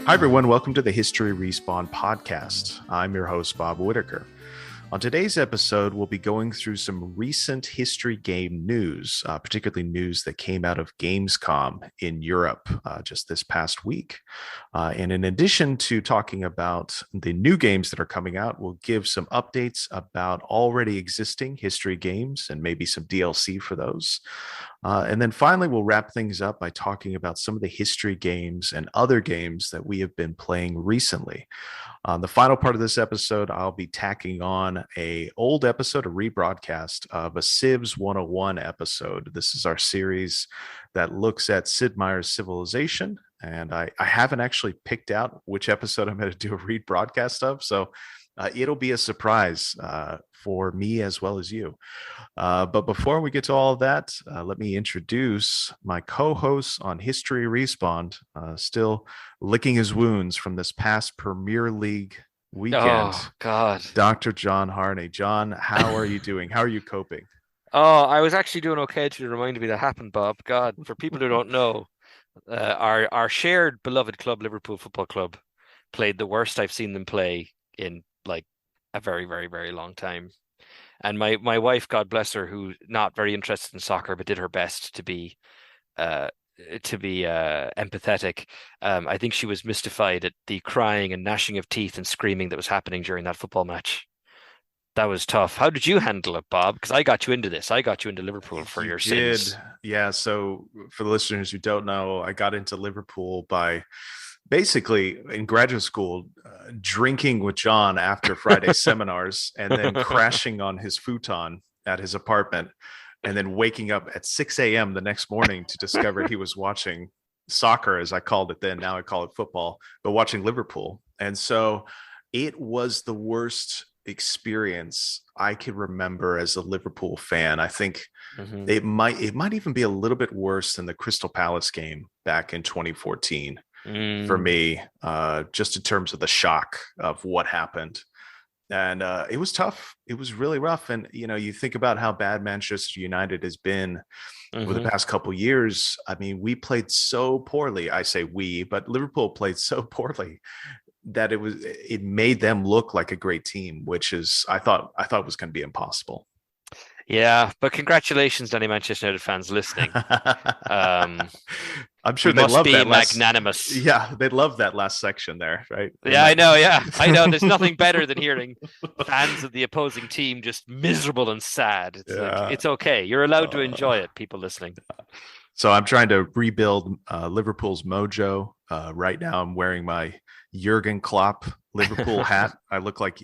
Hi, everyone. Welcome to the History Respawn podcast. I'm your host, Bob Whitaker. On today's episode, we'll be going through some recent history game news, particularly news that came out of Gamescom in Europe just this past week. And in addition to talking about the new games that are coming out, we'll give some updates about already existing history games and maybe some DLC for those. And then finally, we'll wrap things up by talking about some of the history games and other games that we have been playing recently. On the final part of this episode, I'll be tacking on a old episode, a rebroadcast of a Civs 101 episode. This is our series that looks at Sid Meier's Civilization. And I haven't actually picked out which episode I'm going to do a rebroadcast of. So it'll be a surprise for me as well as you. But before we get to all of that, let me introduce my co-host on History Respawn, still licking his wounds from this past Premier League weekend. Oh, God. Dr. John Heaney. John, how are you doing? How are you coping? Oh, I was actually doing okay to remind me that happened, Bob. God, for people who don't know, our shared beloved club, Liverpool Football Club, played the worst I've seen them play in like a very, very, very long time. And my wife, God bless her, who's not very interested in soccer, but did her best to be empathetic. I think she was mystified at the crying and gnashing of teeth and screaming that was happening during that football match. That was tough. How did you handle it, Bob? Because I got you into this. I got you into Liverpool for your sins. Yeah. So for the listeners who don't know, I got into Liverpool by basically in graduate school, drinking with John after Friday seminars and then crashing on his futon at his apartment and then waking up at 6 a.m. the next morning to discover he was watching soccer, as I called it then. Now I call it football, but watching Liverpool. And so it was the worst experience I could remember as a Liverpool fan. I think it might even be a little bit worse than the Crystal Palace game back in 2014 for me, just in terms of the shock of what happened. And it was tough. It was really rough. And, you know, you think about how bad Manchester United has been over the past couple of years. I mean, we played so poorly. I say we, but Liverpool played so poorly that it made them look like a great team, which is I thought was going to be impossible. Yeah, but congratulations to any Manchester United fans listening. I'm sure they love that magnanimous. Yeah, they love that last section there, right? Yeah, I know. Yeah, I know. There's nothing better than hearing fans of the opposing team just miserable and sad. It's like, it's okay. You're allowed to enjoy it, people listening. So I'm trying to rebuild Liverpool's mojo. Right now, I'm wearing my Jurgen Klopp Liverpool hat. I look like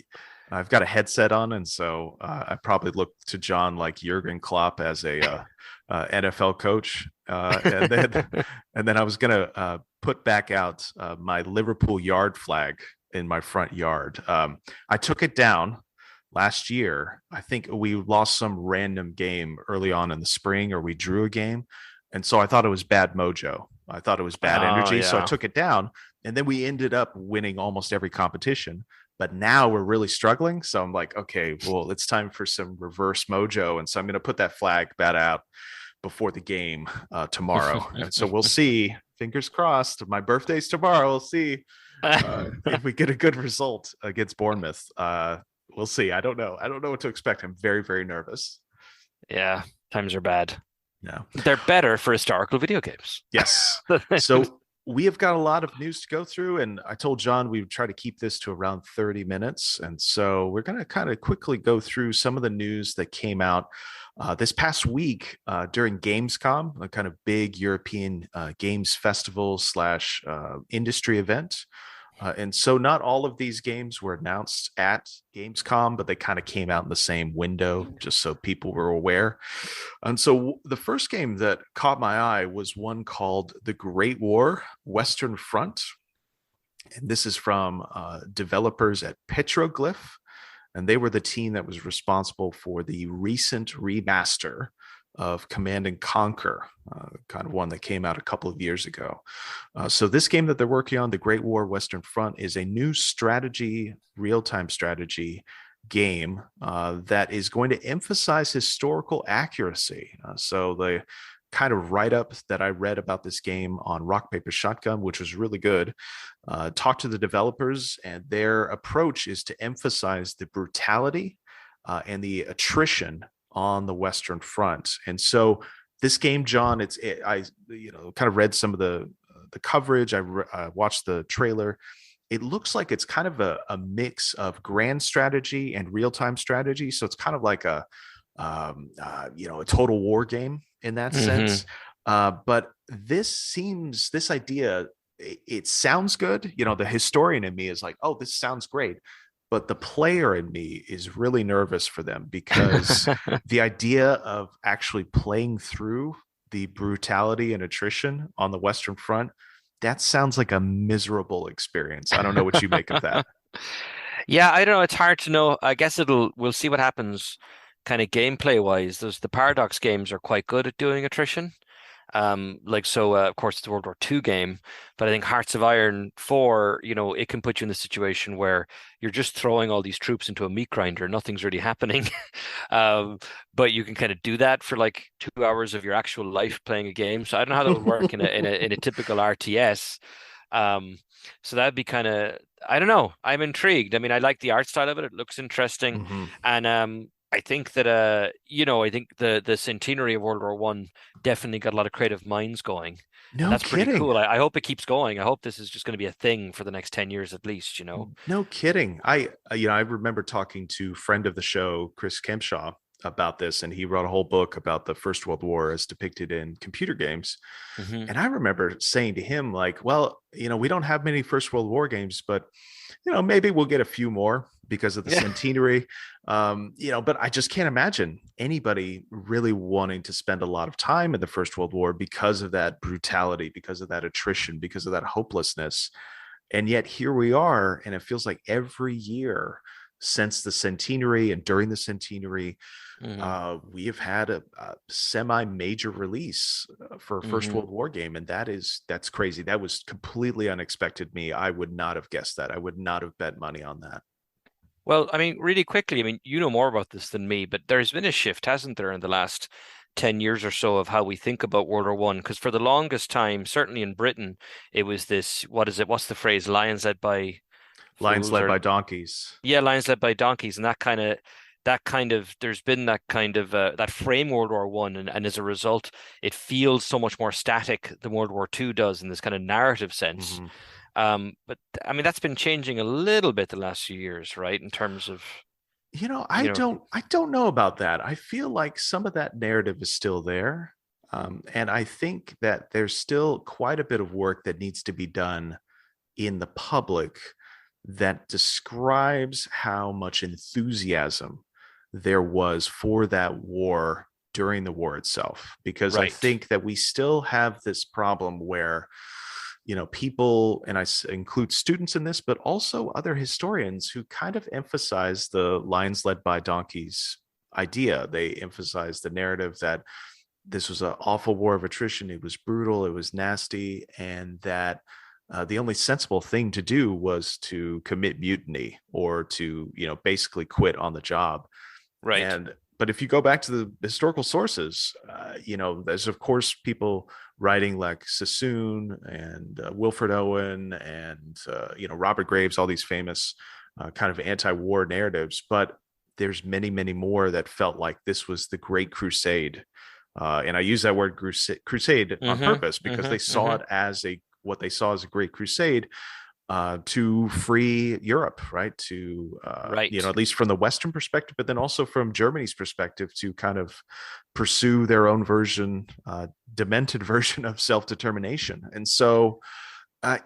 I've got a headset on, and so I probably look to John like Jurgen Klopp as a NFL coach. And then I was gonna put back out my Liverpool yard flag in my front yard. I took it down last year. I think we lost some random game early on in the spring, or we drew a game, and so I thought it was bad mojo. I thought it was bad energy, so I took it down. And then we ended up winning almost every competition. But now we're really struggling. So I'm like, okay, well, it's time for some reverse mojo. And so I'm going to put that flag bat out before the game tomorrow. And so we'll see. Fingers crossed. My birthday's tomorrow. We'll see if we get a good result against Bournemouth. We'll see. I don't know. I don't know what to expect. I'm very, very nervous. Yeah, times are bad. No, they're better for historical video games. Yes. So we have got a lot of news to go through, and I told John we would try to keep this to around 30 minutes. And so we're going to kind of quickly go through some of the news that came out this past week during Gamescom, a kind of big European games festival / industry event. And so not all of these games were announced at Gamescom, but they kind of came out in the same window, just so people were aware. And so the first game that caught my eye was one called The Great War Western Front. And this is from developers at Petroglyph. And they were the team that was responsible for the recent remaster of Command and Conquer, kind of one that came out a couple of years ago. So this game that they're working on, The Great War Western Front, is a new strategy, real-time strategy game that is going to emphasize historical accuracy. So the kind of write-up that I read about this game on Rock Paper Shotgun, which was really good. Talked to the developers, and their approach is to emphasize the brutality and the attrition on the Western Front. And so this game, John, I kind of read some of the coverage. I watched the trailer. It looks like it's kind of a mix of grand strategy and real-time strategy. So it's kind of like a total war game in that sense. But this idea, it sounds good. The historian in me is like, oh, this sounds great. But the player in me is really nervous for them, because the idea of actually playing through the brutality and attrition on the Western Front, that sounds like a miserable experience. I don't know what you make of that. Yeah, I don't know. It's hard to know. I guess we'll see what happens kind of gameplay wise. The Paradox games are quite good at doing attrition. Of course, it's a World War II game, but I think Hearts of Iron 4, it can put you in the situation where you're just throwing all these troops into a meat grinder. Nothing's really happening. But you can kind of do that for like 2 hours of your actual life playing a game. So I don't know how that would work in a typical RTS. So that'd be kind of, I don't know. I'm intrigued. I mean, I like the art style of it. It looks interesting. Mm-hmm. And I think that I think the centenary of World War One definitely got a lot of creative minds going. No And that's kidding. pretty cool. I hope it keeps going. I hope this is just going to be a thing for the next 10 years at least, No kidding. I remember talking to friend of the show, Chris Kempshaw, about this, and he wrote a whole book about the First World War as depicted in computer games. hmm And I remember saying to him, like, well, we don't have many First World War games, but maybe we'll get a few more because of the Yeah. centenary. But I just can't imagine anybody really wanting to spend a lot of time in the First World War because of that brutality, because of that attrition, because of that hopelessness. And yet here we are, and it feels like every year since the centenary and during the centenary, hmm we have had a semi-major release for a First hmm World War game, and that's crazy. That was completely unexpected. Me, I would not have guessed that. I would not have bet money on that. Well, I mean, really quickly, I mean, you know more about this than me, but there's been a shift, hasn't there, in the last 10 years or so of how we think about World War One? Because for the longest time, certainly in Britain, it was this, what is it? What's the phrase? Lions led by Lions fools, led or by donkeys. yeah, lions led by donkeys, and that kind of there's been that kind of that frame World War One, and as a result, it feels so much more static than World War Two does in this kind of narrative sense. Mm-hmm. But I mean, that's been changing a little bit the last few years, right? In terms of, I you know, don't know about that. I feel like some of that narrative is still there. And I think that there's still quite a bit of work that needs to be done in the public that describes how much enthusiasm there was for that war during the war itself. Because I right. think that we still have this problem where people, and include students in this, but also other historians who kind of emphasize the lions led by donkeys idea. They emphasize the narrative that this was an awful war of attrition. It was brutal. It was nasty. And that the only sensible thing to do was to commit mutiny or to, basically quit on the job. Right. But if you go back to the historical sources, there's of course people writing like Sassoon and Wilfred Owen and Robert Graves, all these famous kind of anti-war narratives. But there's many, many more that felt like this was the Great Crusade, and I use that word crusade on purpose because they saw it as what they saw as a Great Crusade to free Europe, right? To Right. at least from the Western perspective, but then also from Germany's perspective, to kind of pursue their own version, demented version of self-determination. And so, I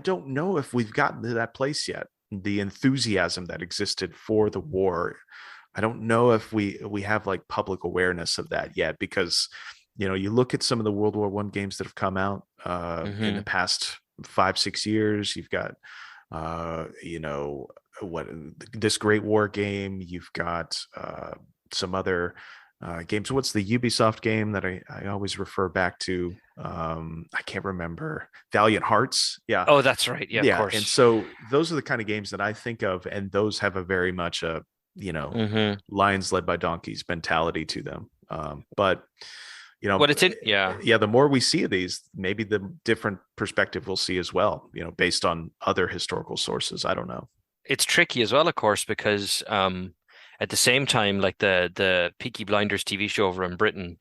don't know if we've gotten to that place yet. The enthusiasm that existed for the war, I don't know if we have like public awareness of that yet, because you look at some of the World War One games that have come out in the hmm past 5-6 years. You've got what this Great War game. You've got some other games. What's the Ubisoft game that I always refer back to? I can't remember. Valiant Hearts. Yeah. Oh, that's right. Yeah, of Yeah. And course. so those are the kind of games that I think of, and those have a very much a hmm lions led by donkeys mentality to them. But you know, What it's in, yeah. yeah, the more we see of these, maybe the different perspective we'll see as well, based on other historical sources. I don't know. It's tricky as well, of course, because at the same time, like the Peaky Blinders TV show over in Britain,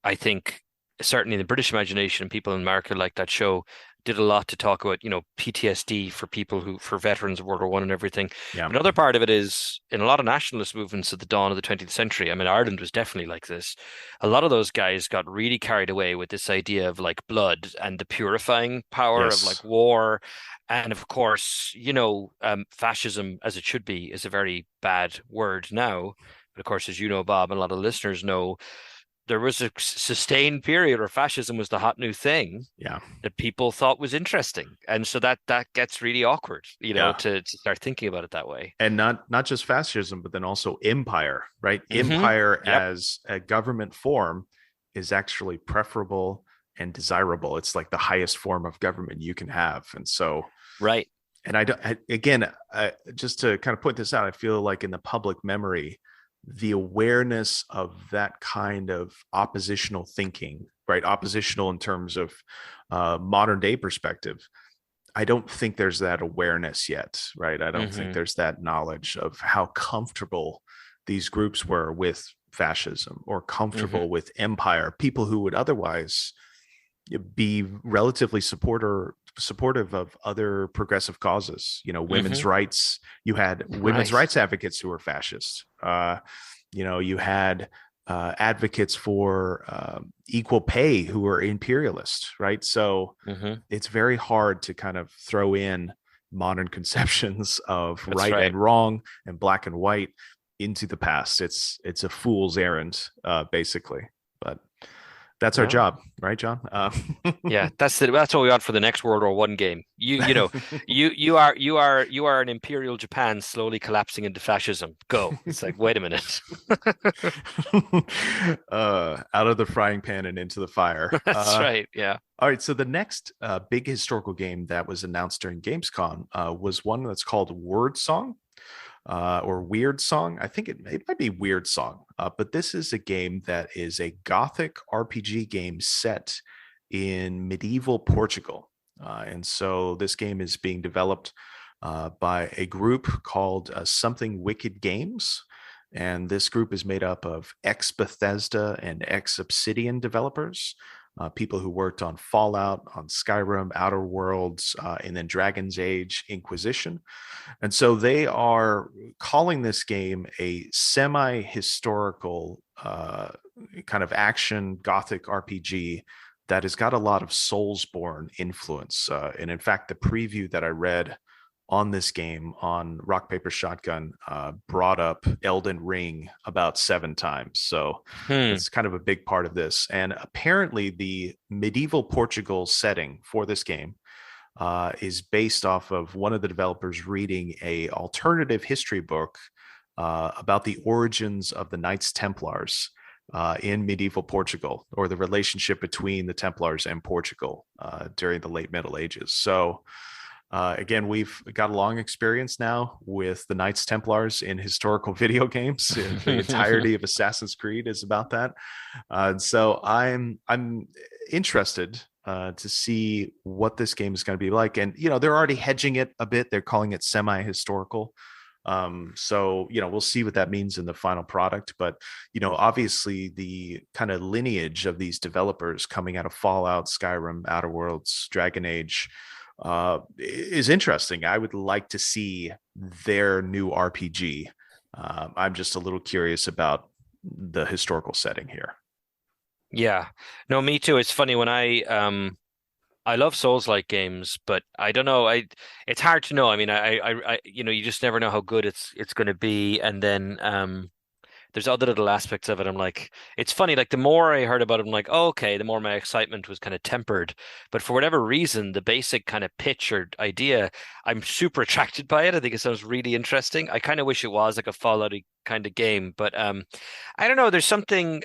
I think certainly in the British imagination, people in America like that show did a lot to talk about, PTSD for people for veterans of World War One and everything. Yeah. But another part of it is in a lot of nationalist movements at the dawn of the 20th century. I mean, Ireland was definitely like this. A lot of those guys got really carried away with this idea of like blood and the purifying power of Yes. like war. And of course, fascism, as it should be, is a very bad word now. But of course, as you know, Bob, and a lot of listeners know, there was a sustained period where fascism was the hot new thing Yeah. that people thought was interesting. And so that gets really awkward, Yeah. to start thinking about it that way. And not just fascism, but then also empire, right? Mm-hmm. Empire Yep. as a government form is actually preferable and desirable. It's like the highest form of government you can have. And so, Right. and again, just to kind of point this out, I feel like in the public memory, the awareness of that kind of oppositional thinking, right? Oppositional in terms of modern day perspective. I don't think there's that awareness yet, right? I don't think Mm-hmm. there's that knowledge of how comfortable these groups were with fascism or Mm-hmm. comfortable with empire, people who would otherwise be relatively supportive of other progressive causes, women's Mm-hmm. rights. You had women's Right. rights advocates who were fascist. You had advocates for equal pay who were imperialist, right? So Mm-hmm. it's very hard to kind of throw in modern conceptions of That's right right. and wrong and black and white into the past. It's a fool's errand, basically. But that's our Yeah. job, right, John? Yeah, that's what we got for the next World War One game. You are an imperial Japan slowly collapsing into fascism. Go. It's like, wait a minute. Out of the frying pan and into the fire. That's right. Yeah. All right, so the next big historical game that was announced during Gamescom was one that's called Wyrdsong, or Wyrdsong. I think it might be Wyrdsong, but this is a game that is a Gothic RPG game set in medieval Portugal. And so this game is being developed by a group called Something Wicked Games. And this group is made up of ex Bethesda and ex Obsidian developers, people who worked on Fallout, on Skyrim, Outer Worlds, and then Dragon's Age Inquisition. And so they are calling this game a semi historical kind of action Gothic RPG that has got a lot of Soulsborne influence. And in fact, the preview that I read on this game on Rock Paper Shotgun brought up Elden Ring about 7 times. So Hmm. it's kind of a big part of this. And apparently, the medieval Portugal setting for this game is based off of one of the developers reading a alternative history book about the origins of the Knights Templars in medieval Portugal, or the relationship between the Templars and Portugal during the late Middle Ages. So again, we've got a long experience now with the Knights Templars in historical video games. The entirety of Assassin's Creed is about that. So I'm interested to see what this game is going to be like. And they're already hedging it a bit. They're calling it semi-historical. So we'll see what that means in the final product. But obviously the kind of lineage of these developers coming out of Fallout, Skyrim, Outer Worlds, Dragon Age is interesting. I would like to see their new RPG. I'm just a little curious about the historical setting here. Yeah. No, me too. It's funny when I love Souls-like games, but I don't know. It's hard to know. I mean, you just never know how good it's going to be. And then there's other little aspects of it. I'm like, it's funny. Like the more I heard about it, I'm like, oh, okay. The more my excitement was kind of tempered. But for whatever reason, the basic kind of pitch or idea, I'm super attracted by it. I think it sounds really interesting. I kind of wish it was like a Fallout-y kind of game, but I don't know. There's something.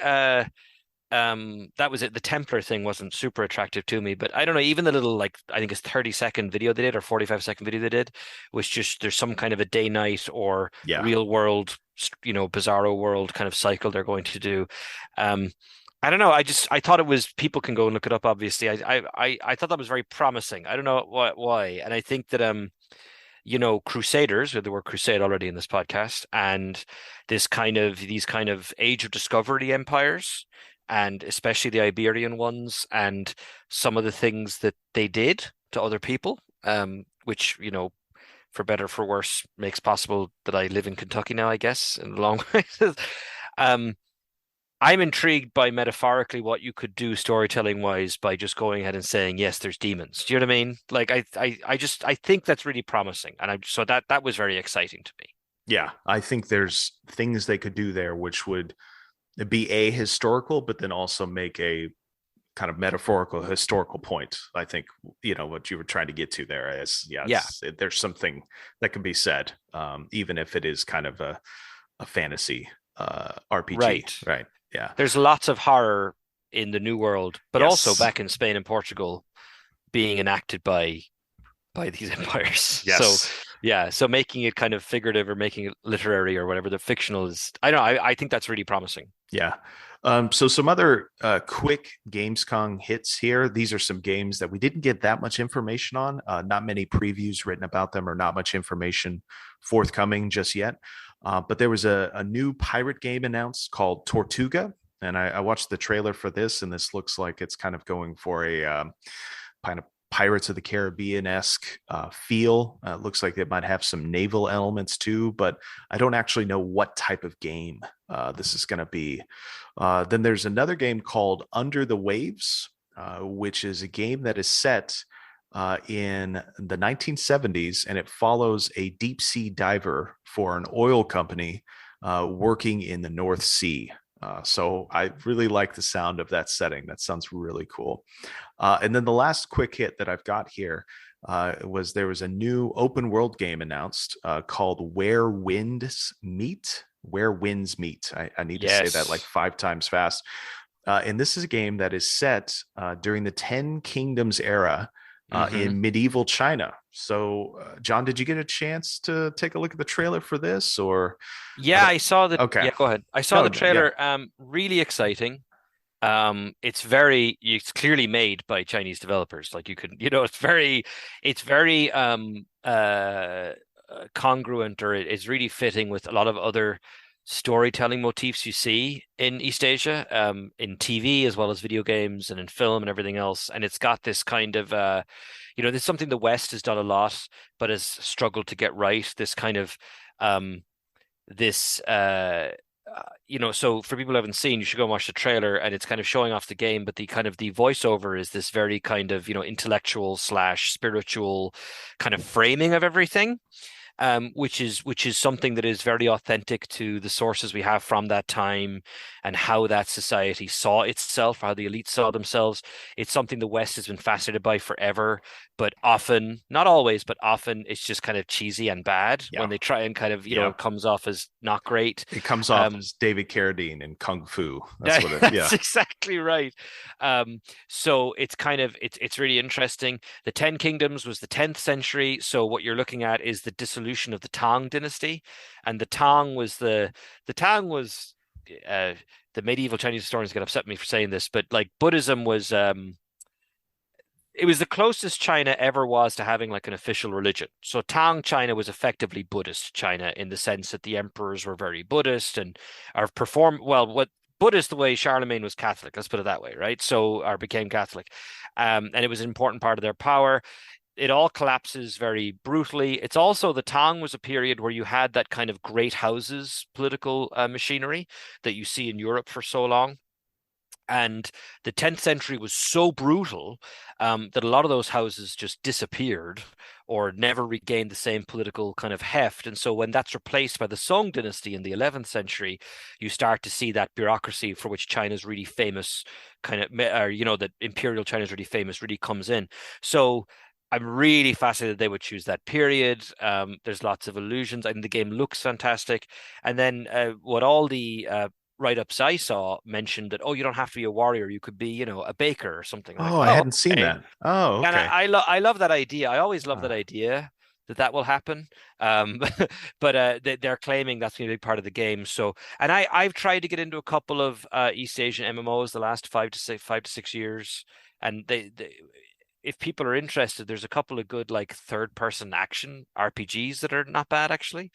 That was it. The Templar thing wasn't super attractive to me, but I don't know, even the little, like, I think it's 30-second video they did, or 45-second video they did, was just there's some kind of a day night or Yeah. real world, bizarro world kind of cycle they're going to do. I don't know. I thought it was people can go and look it up. Obviously, I thought that was very promising. I don't know why, and I think that Crusaders, with the word crusade already in this podcast, and these kind of age of discovery empires, and especially the Iberian ones, and some of the things that they did to other people, which for better for worse makes possible that I live in Kentucky now, I guess, in the long way. um, I'm intrigued by metaphorically what you could do storytelling wise by just going ahead and saying, yes, there's demons. Do you know what I mean? Like I think that's really promising. And so that was very exciting to me. Yeah, I think there's things they could do there which would be a historical, but then also make a kind of metaphorical historical point. I think what you were trying to get to there is Yeah, yes, there's something that can be said, even if it is kind of a fantasy RPG, right. right? Yeah, There's lots of horror in the New World, but also yes, back in Spain and Portugal being enacted by these empires. So yes, yeah, so making it kind of figurative or making it literary or whatever the fictional is, I know I think that's really promising. yeah. So some other quick Gamescom hits here. These are some games that we didn't get that much information on. Not many previews written about them, or not much information forthcoming just yet. But there was a new pirate game announced called Tortuga, and I watched the trailer for this, and this looks like it's kind of going for a kind of Pirates of the Caribbean esque feel. Looks like it might have some naval elements too, but I don't actually know what type of game this is going to be. Then there's another game called Under the Waves, which is a game that is set in the 1970s, and it follows a deep sea diver for an oil company working in the North Sea. So I really like the sound of that setting. That sounds really cool. And then the last quick hit that I've got here there was a new open world game announced called Where Winds Meet. Where Winds Meet. I need to say that like Yes. 5 times fast. And this is a game that is set during the Ten Kingdoms era Hmm. in medieval China. So, John, did you get a chance to take a look at the trailer for this, or I Yeah, don't? I saw the Okay, yeah, go ahead. I saw no, the no, yeah, trailer. Really exciting. It's clearly made by Chinese developers. Like you could, it's very congruent, or it's really fitting with a lot of other storytelling motifs you see in East Asia, in TV as well as video games and in film and everything else. And it's got this kind of there's something the West has done a lot, but has struggled to get right. This kind of um this so for people who haven't seen, you should go and watch the trailer, and it's kind of showing off the game, but the voiceover is this very kind of intellectual slash spiritual kind of framing of everything, which is something that is very authentic to the sources we have from that time and how that society saw itself, how the elite saw themselves. It's something the West has been fascinated by forever, but often, not always, but often it's just kind of cheesy and bad yeah, when they try and kind of, yeah. it comes off as not great. It comes off Um, as David Carradine in Kung Fu. That's what it. that's Yeah, exactly right. So it's really interesting. The Ten Kingdoms was the 10th century. So what you're looking at is the dissolution of the Tang Dynasty, and the Tang was uh, the medieval Chinese historians get upset with me for saying this, but like Buddhism was it was the closest China ever was to having like an official religion. So Tang China was effectively Buddhist China in the sense that the emperors were very Buddhist and are perform well what Buddhist the way Charlemagne was Catholic, let's put it that way, right? So or became Catholic. And it was an important part of their power. It all collapses very brutally. It's also the Tang was a period where you had that kind of great houses political machinery that you see in Europe for so long. And the 10th century was so brutal that a lot of those houses just disappeared or never regained the same political kind of heft. And so when that's replaced by the Song dynasty in the 11th century, you start to see that bureaucracy for which China's really famous kind of, or, that imperial China's really famous really comes in. So I'm really fascinated they would choose that period. There's lots of illusions. I think the game looks fantastic. And then what all the write-ups I saw mentioned that, oh, you don't have to be a warrior. You could be, a baker or something. I'm like, oh, I oh, hadn't seen okay. that. Oh, And okay. I love that idea. I always love Huh. that idea that will happen. But they're claiming that's going to be part of the game. So, and I've tried to get into a couple of East Asian MMOs the last 5 to 6 years, and they if people are interested, there's a couple of good like third person action RPGs that are not bad actually.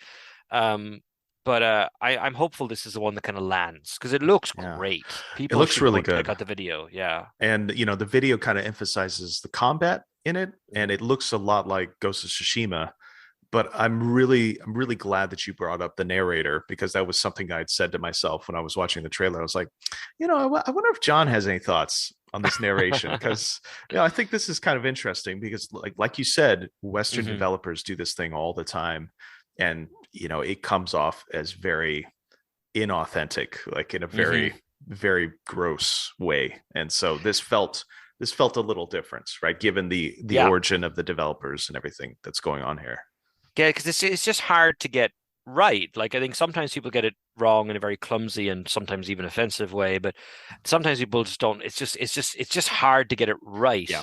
Um, but I'm hopeful this is the one that kind of lands because it looks great. It People looks should really go good. check out the video. Yeah. And the video kind of emphasizes the combat in it, and it looks a lot like Ghost of Tsushima. But I'm really glad that you brought up the narrator, because that was something I'd said to myself when I was watching the trailer. I was like, I wonder if John has any thoughts on this narration, because I think this is kind of interesting because like you said, Western developers do this thing all the time, and it comes off as very inauthentic, like in a very very gross way. And so this felt a little different, right, given the origin of the developers and everything that's going on here. Yeah, because it's just hard to get right. Like I think sometimes people get it wrong in a very clumsy and sometimes even offensive way, but sometimes people just don't. It's just hard to get it right. Yeah.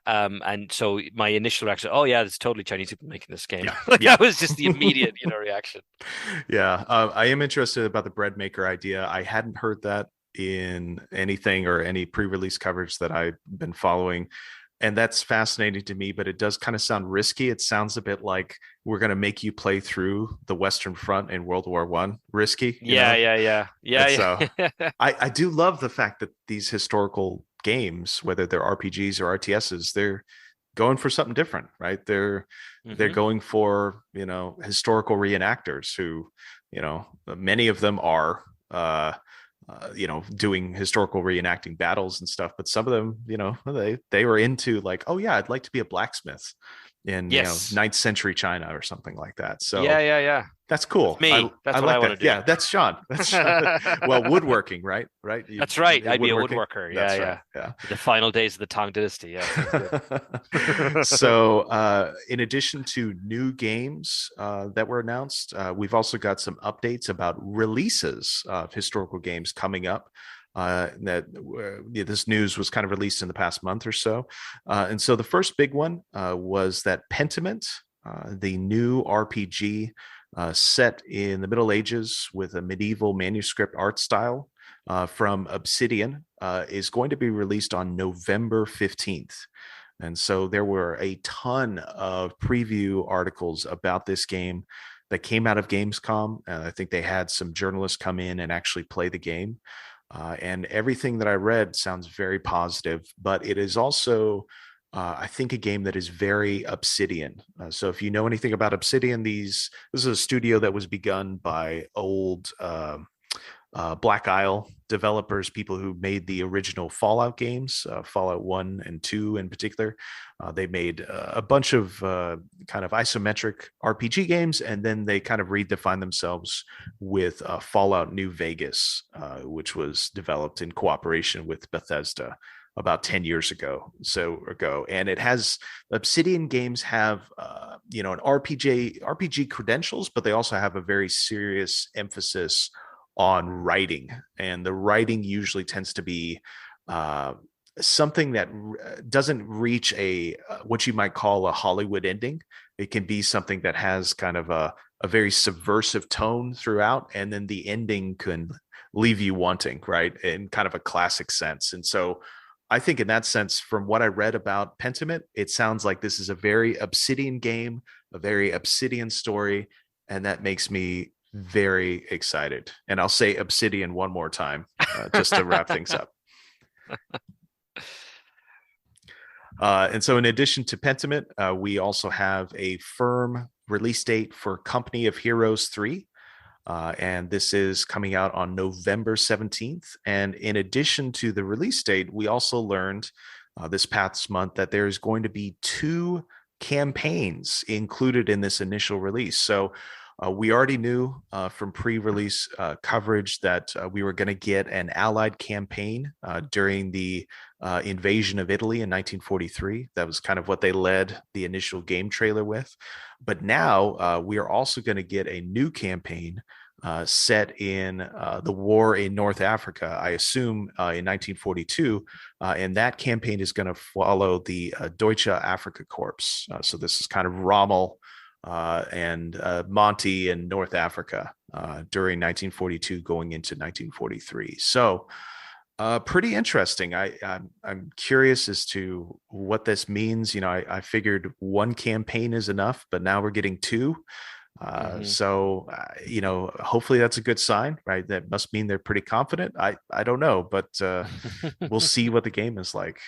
And so my initial reaction, oh yeah, it's totally Chinese people making this game. Yeah. That was just the immediate, reaction. Yeah. I am interested about the bread maker idea. I hadn't heard that in anything or any pre-release coverage that I've been following. And that's fascinating to me, but it does kind of sound risky. It sounds a bit like we're going to make you play through the Western Front in World War I. Risky. Yeah. So I do love the fact that these historical games, whether they're RPGs or RTSs, they're going for something different, right? They're going for, historical reenactors who, many of them are, doing historical reenacting battles and stuff, but some of them, they were into like, oh yeah, I'd like to be a blacksmith in 9th century China or something like that. So yeah, that's cool. Me, that's what I want to do. Yeah, that's Sean. Well, woodworking, right? That's right. I'd be a woodworker. Yeah. The final days of the Tang Dynasty. Yeah. So, in addition to new games that were announced, we've also got some updates about releases of historical games coming up. This news was kind of released in the past month or so. And so the first big one was that Pentiment, the new RPG set in the Middle Ages with a medieval manuscript art style from Obsidian, is going to be released on November 15th. And so there were a ton of preview articles about this game that came out of Gamescom. I think they had some journalists come in and actually play the game. And everything that I read sounds very positive, but it is also, I think, a game that is very Obsidian. So if you know anything about Obsidian, this is a studio that was begun by old Black Isle developers, people who made the original Fallout games, Fallout 1 and 2 in particular. They made a bunch of kind of isometric RPG games, and then they kind of redefined themselves with Fallout New Vegas, which was developed in cooperation with Bethesda about 10 years ago. And it has, Obsidian games have an RPG credentials, but they also have a very serious emphasis on writing, and the writing usually tends to be something that doesn't reach what you might call a Hollywood ending. It can be something that has kind of a very subversive tone throughout, and then the ending can leave you wanting, right, in kind of a classic sense. And so I think in that sense, from what I read about Pentiment, it sounds like this is a very Obsidian game, a very Obsidian story, and that makes me very excited. And I'll say Obsidian one more time just to wrap things up. And so in addition to Pentiment, we also have a firm release date for Company of Heroes 3. And this is coming out on November 17th. And in addition to the release date, we also learned this past month that there's going to be 2 campaigns included in this initial release. So we already knew from pre-release coverage that we were going to get an Allied campaign during the invasion of Italy in 1943. That was kind of what they led the initial game trailer with. But now we are also going to get a new campaign set in the war in North Africa, I assume in 1942. And that campaign is going to follow the Deutsche Afrika Korps. So this is kind of Rommel and Monty in North Africa during 1942 going into 1943. So pretty interesting. I'm curious as to what this means. I figured one campaign is enough, but now we're getting two. Hmm. Hopefully that's a good sign, right? That must mean they're pretty confident. I don't know, but we'll see what the game is like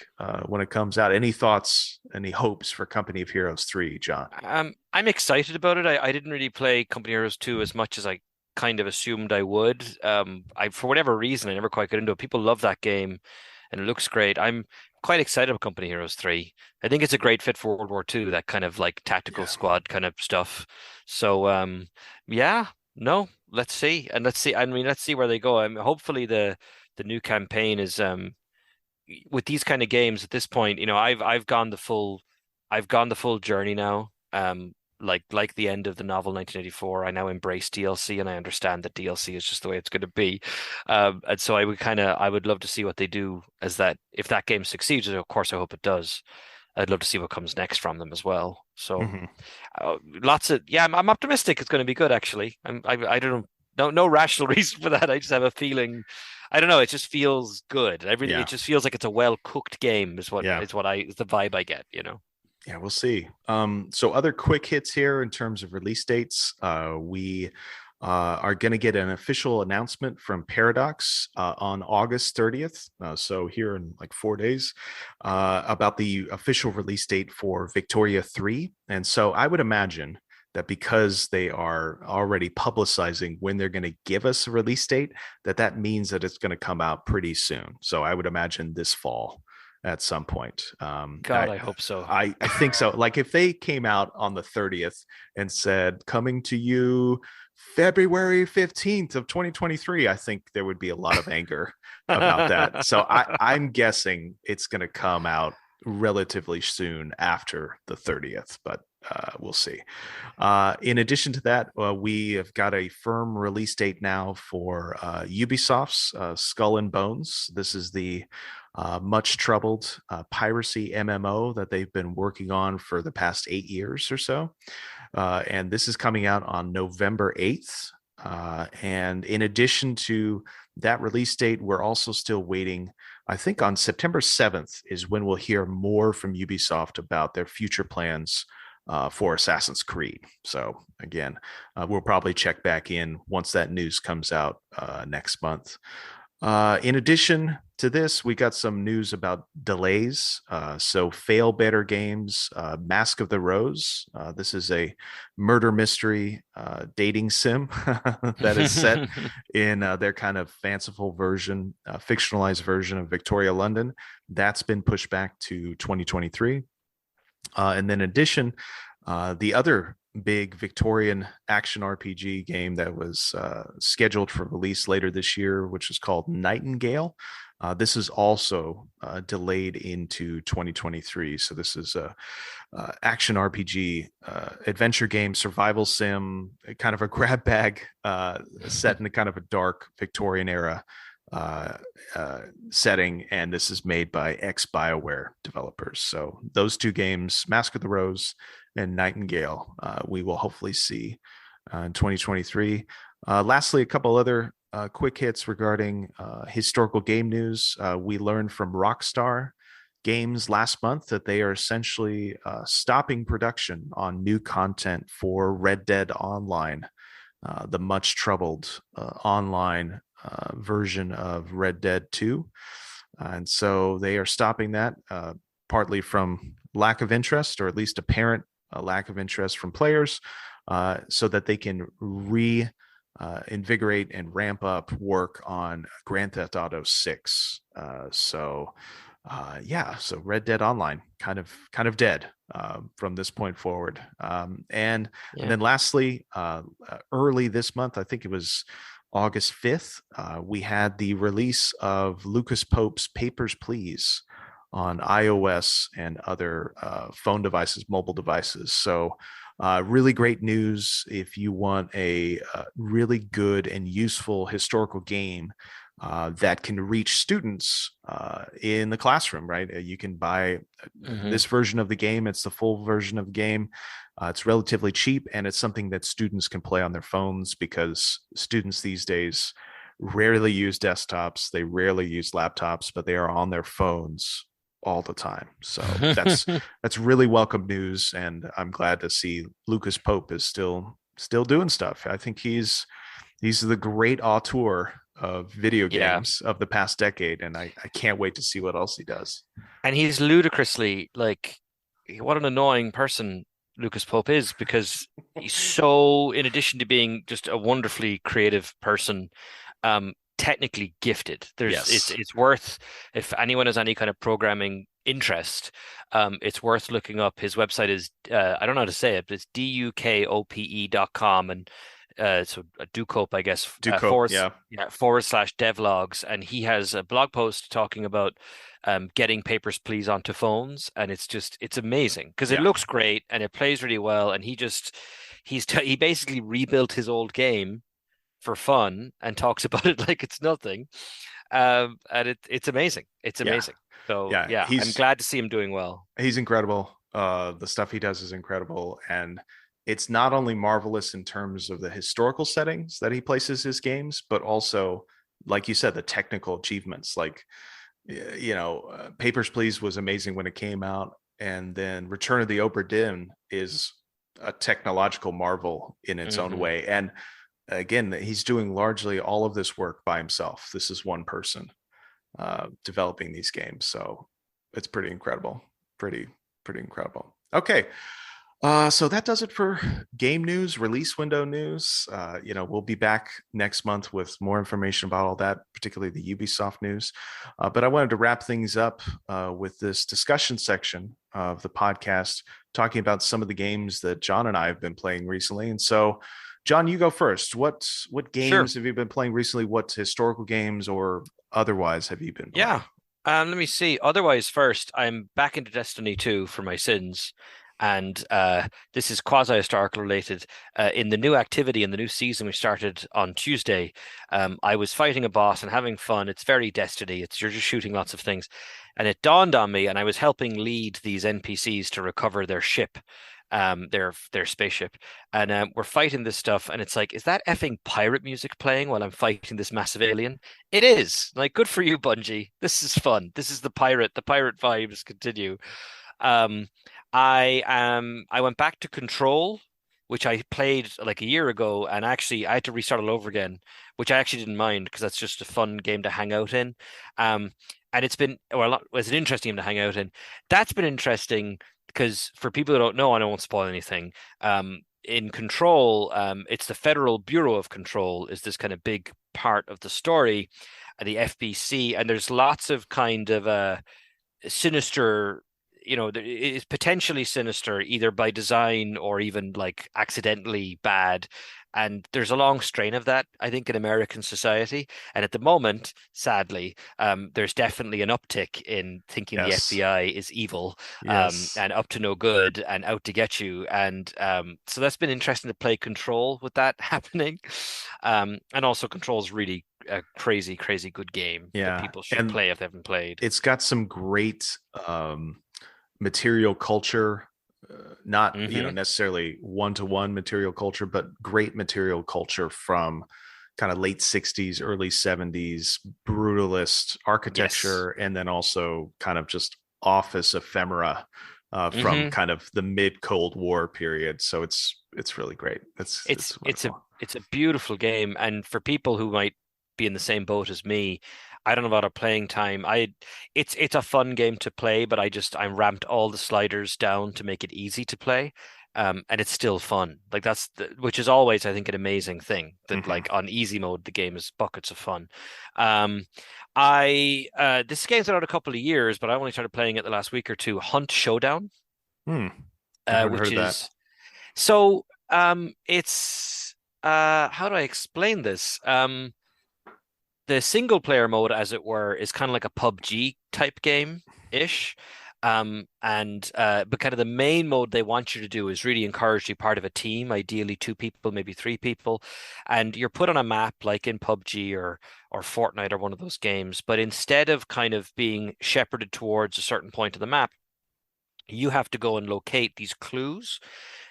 when it comes out. Any thoughts, any hopes for Company of Heroes 3, John? I'm excited about it. I didn't really play Company Heroes 2 as much as I kind of assumed I would. For whatever reason, I never quite got into it. People love that game and it looks great. I'm quite excited about Company Heroes 3. I think it's a great fit for World War II, that kind of like tactical Yeah. squad kind of stuff. So yeah, no, let's see. And let's see, I mean, let's see where they go. I mean, hopefully the new campaign is with these kind of games at this point, I've gone the full journey now. Like the end of the novel 1984, I now embrace DLC and I understand that DLC is just the way it's going to be. And so I would love to see what they do as that if that game succeeds, and of course I hope it does. I'd love to see what comes next from them as well. So Mhm. lots of yeah, I'm optimistic it's going to be good actually. I don't know, no rational reason for that. I just have a feeling. I don't know. It just feels good. Everything. It Yeah. just feels like it's a well cooked game. Yeah. Is the vibe I get. You know. Yeah, we'll see. So other quick hits here in terms of release dates. We are going to get an official announcement from Paradox on August 30th. So here in like 4 days, about the official release date for Victoria 3. And so I would imagine that because they are already publicizing when they're going to give us a release date, that means that it's going to come out pretty soon. So I would imagine this fall at some point. God, I hope so. I think so. Like if they came out on the 30th and said coming to you February 15th of 2023, I think there would be a lot of anger about that. So I'm guessing it's going to come out relatively soon after the 30th, but we'll see. In addition to that, we have got a firm release date now for Ubisoft's Skull and Bones. This is the much troubled piracy MMO that they've been working on for the past 8 years or so. And this is coming out on November 8th. And in addition to that release date, we're also still waiting. I think on September 7th is when we'll hear more from Ubisoft about their future plans for Assassin's Creed. So again, we'll probably check back in once that news comes out next month. In addition to this, we got some news about delays. So, Fail Better Games, Mask of the Rose. This is a murder mystery dating sim that is set in their kind of fanciful version, fictionalized version of Victoria, London. That's been pushed back to 2023. And then, in addition, the other big Victorian action RPG game that was scheduled for release later this year, which is called Nightingale. This is also delayed into 2023. So this is a action RPG, adventure game, survival sim, kind of a grab bag set in a kind of a dark Victorian era setting, and this is made by ex-BioWare developers. So those two games, Mask of the Rose and Nightingale, we will hopefully see in 2023. Lastly, a couple other quick hits regarding historical game news. We learned from Rockstar Games last month that they are essentially stopping production on new content for Red Dead Online, the much troubled online version of Red Dead 2. And so they are stopping that partly from lack of interest, or at least apparent lack of interest from players, so that they can invigorate and ramp up work on Grand Theft Auto 6. So Red Dead Online kind of dead from this point forward. And Yeah. then lastly, early this month, I think it was August 5th, we had the release of Lucas Pope's Papers, Please on iOS and other phone devices, mobile devices. So really great news if you want a really good and useful historical game that can reach students in the classroom, right? You can buy Hmm. this version of the game. It's the full version of the game. It's relatively cheap, and it's something that students can play on their phones because students these days rarely use desktops. They rarely use laptops, but they are on their phones all the time. So that's really welcome news, and I'm glad to see Lucas Pope is still doing stuff. I think he's the great auteur of video Yeah. games of the past decade, and I can't wait to see what else he does. And he's ludicrously like, what an annoying person Lucas Pope is, because he's so, in addition to being just a wonderfully creative person, technically gifted. Yes. It's worth, if anyone has any kind of programming interest, it's worth looking up. His website is I don't know how to say it, but it's dukope.com, and so a Ducope, I guess, Duco, yeah. / devlogs, and he has a blog post talking about getting Papers, Please onto phones, and it's amazing because it Yeah. looks great and it plays really well, and he basically rebuilt his old game for fun and talks about it like it's nothing, and it's amazing. It's Yeah. amazing. So Yeah. yeah, I'm He's glad to see him doing well. he's incredible. The stuff he does is incredible, and it's not only marvelous in terms of the historical settings that he places his games, but also, like you said, the technical achievements. Like, Papers, Please was amazing when it came out, and then Return of the Obra Dinn is a technological marvel in its own Hmm. way. And again, he's doing largely all of this work by himself. This is one person developing these games, so it's pretty incredible. Pretty incredible. Okay, so that does it for game news, release window news. We'll be back next month with more information about all that, particularly the Ubisoft news. But I wanted to wrap things up with this discussion section of the podcast, talking about some of the games that John and I have been playing recently. And so, John, you go first. What Sure. games have you been playing recently? What historical games or otherwise have you been Yeah. playing? Let me see. Otherwise, first, I'm back into Destiny 2 for my sins. And this is quasi-historical related. In the new activity in the new season we started on Tuesday, I was fighting a boss and having fun. It's very Destiny. You're just shooting lots of things. And it dawned on me, and I was helping lead these NPCs to recover their ship, their spaceship. And we're fighting this stuff, and it's like, is that effing pirate music playing while I'm fighting this massive alien? It is. Like, good for you, Bungie. This is fun. This is the pirate vibes continue. Um, I went back to Control, which I played like a year ago, and actually I had to restart all over again, which I actually didn't mind because that's just a fun game to hang out in. Um, and it's an interesting game to hang out in. That's been interesting because for people who don't know, and I won't spoil anything, in Control, it's the Federal Bureau of Control is this kind of big part of the story, and the FBC, and there's lots of kind of sinister, it is potentially sinister either by design or even like accidentally bad. And there's a long strain of that, I think, in American society. And at the moment, sadly, there's definitely an uptick in thinking the Yes. FBI is evil, Yes. and up to no good and out to get you. And so that's been interesting to play Control with that happening. And also, Control's really a crazy, crazy good game that Yeah. people should And play if they haven't played. it's got some great material culture, not Hmm. necessarily one-to-one material culture, but great material culture from kind of late 60s, early 70s brutalist Yes. architecture, and then also kind of just office ephemera from Hmm. kind of the mid Cold War period. So it's really great. It's It's a wonderful. it's a beautiful game, and for people who might be in the same boat as me, I don't know about our playing time. It's a fun game to play, but I ramped all the sliders down to make it easy to play, and it's still fun. Like which is always, I think, an amazing thing. That Hmm. like on easy mode, the game is buckets of fun. Um, I This game's been out a couple of years, but I only started playing it the last week or two. Hunt Showdown, Hmm. I haven't heard which of that. is so it's how do I explain this? The single player mode, as it were, is kind of like a PUBG type game ish. But kind of the main mode they want you to do is really encourage you part of a team, ideally two people, maybe three people, and you're put on a map like in PUBG or Fortnite or one of those games. But instead of kind of being shepherded towards a certain point of the map, you have to go and locate these clues.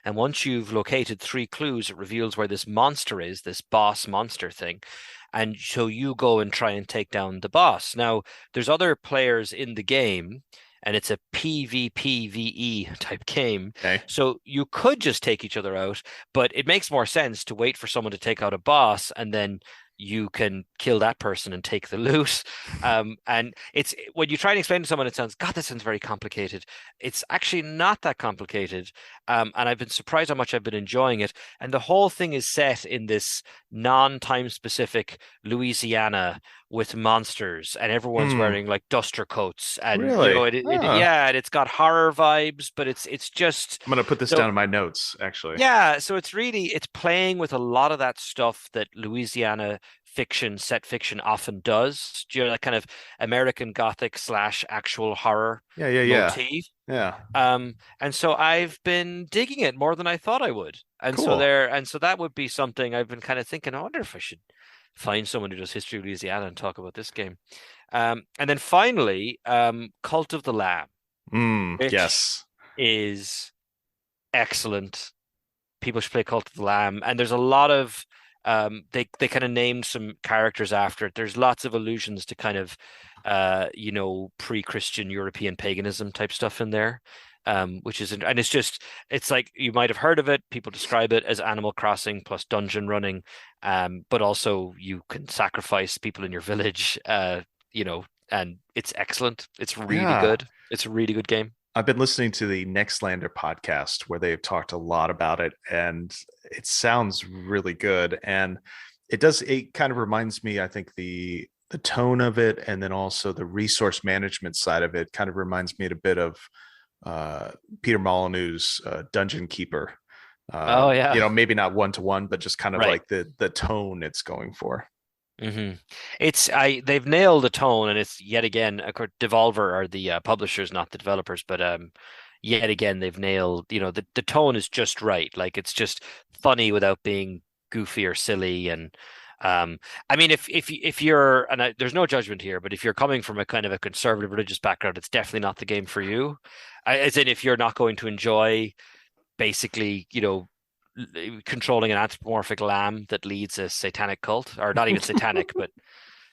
And once you've located three clues, it reveals where this monster is, this boss monster thing. And so you go and try and take down the boss. Now, there's other players in the game, and it's a PvPvE type game. Okay. So you could just take each other out, but it makes more sense to wait for someone to take out a boss and then you can kill that person and take the loot. And it's when you try and explain to someone, it sounds, God, that sounds very complicated. It's actually not that complicated. And I've been surprised how much I've been enjoying it. And the whole thing is set in this non-time specific Louisiana with monsters, and everyone's Hmm. wearing like duster coats, and Really? yeah, and it's got horror vibes, but it's just I'm gonna put this so down in my notes, actually. yeah, so it's playing with a lot of that stuff that Louisiana fiction, set fiction often does. You know, that kind of American Gothic slash actual horror Yeah, yeah, yeah. motif. Yeah. And so I've been digging it more than I thought I would. Cool. And so that would be something I've been kind of thinking, I wonder if I should find someone who does History of Louisiana and talk about this game. And then finally, Cult of the Lamb, which Yes. is excellent. People should play Cult of the Lamb, and there's a lot of they kind of named some characters after it. There's lots of allusions to kind of pre-Christian European paganism type stuff in there. Which is, and it's like you might have heard of it. People describe it as Animal Crossing plus dungeon running, but also you can sacrifice people in your village, and it's excellent. It's really Yeah. good. It's a really good game. I've been listening to the Nextlander podcast where they've talked a lot about it, and it sounds really good. And it kind of reminds me, I think the tone of it, and then also the resource management side of it kind of reminds me a bit of Peter Molyneux's Dungeon Keeper. Oh yeah. Maybe not one to one, but just kind of Right. like the tone it's going for. hmm they've nailed the tone, and it's yet again, of course, Devolver are the publishers, not the developers, but yet again they've nailed, the tone is just right. Like it's just funny without being goofy or silly. And I mean, if you're, and there's no judgment here, but if you're coming from a kind of a conservative religious background, it's definitely not the game for you. As in, if you're not going to enjoy basically, controlling an anthropomorphic lamb that leads a satanic cult, or not even satanic, but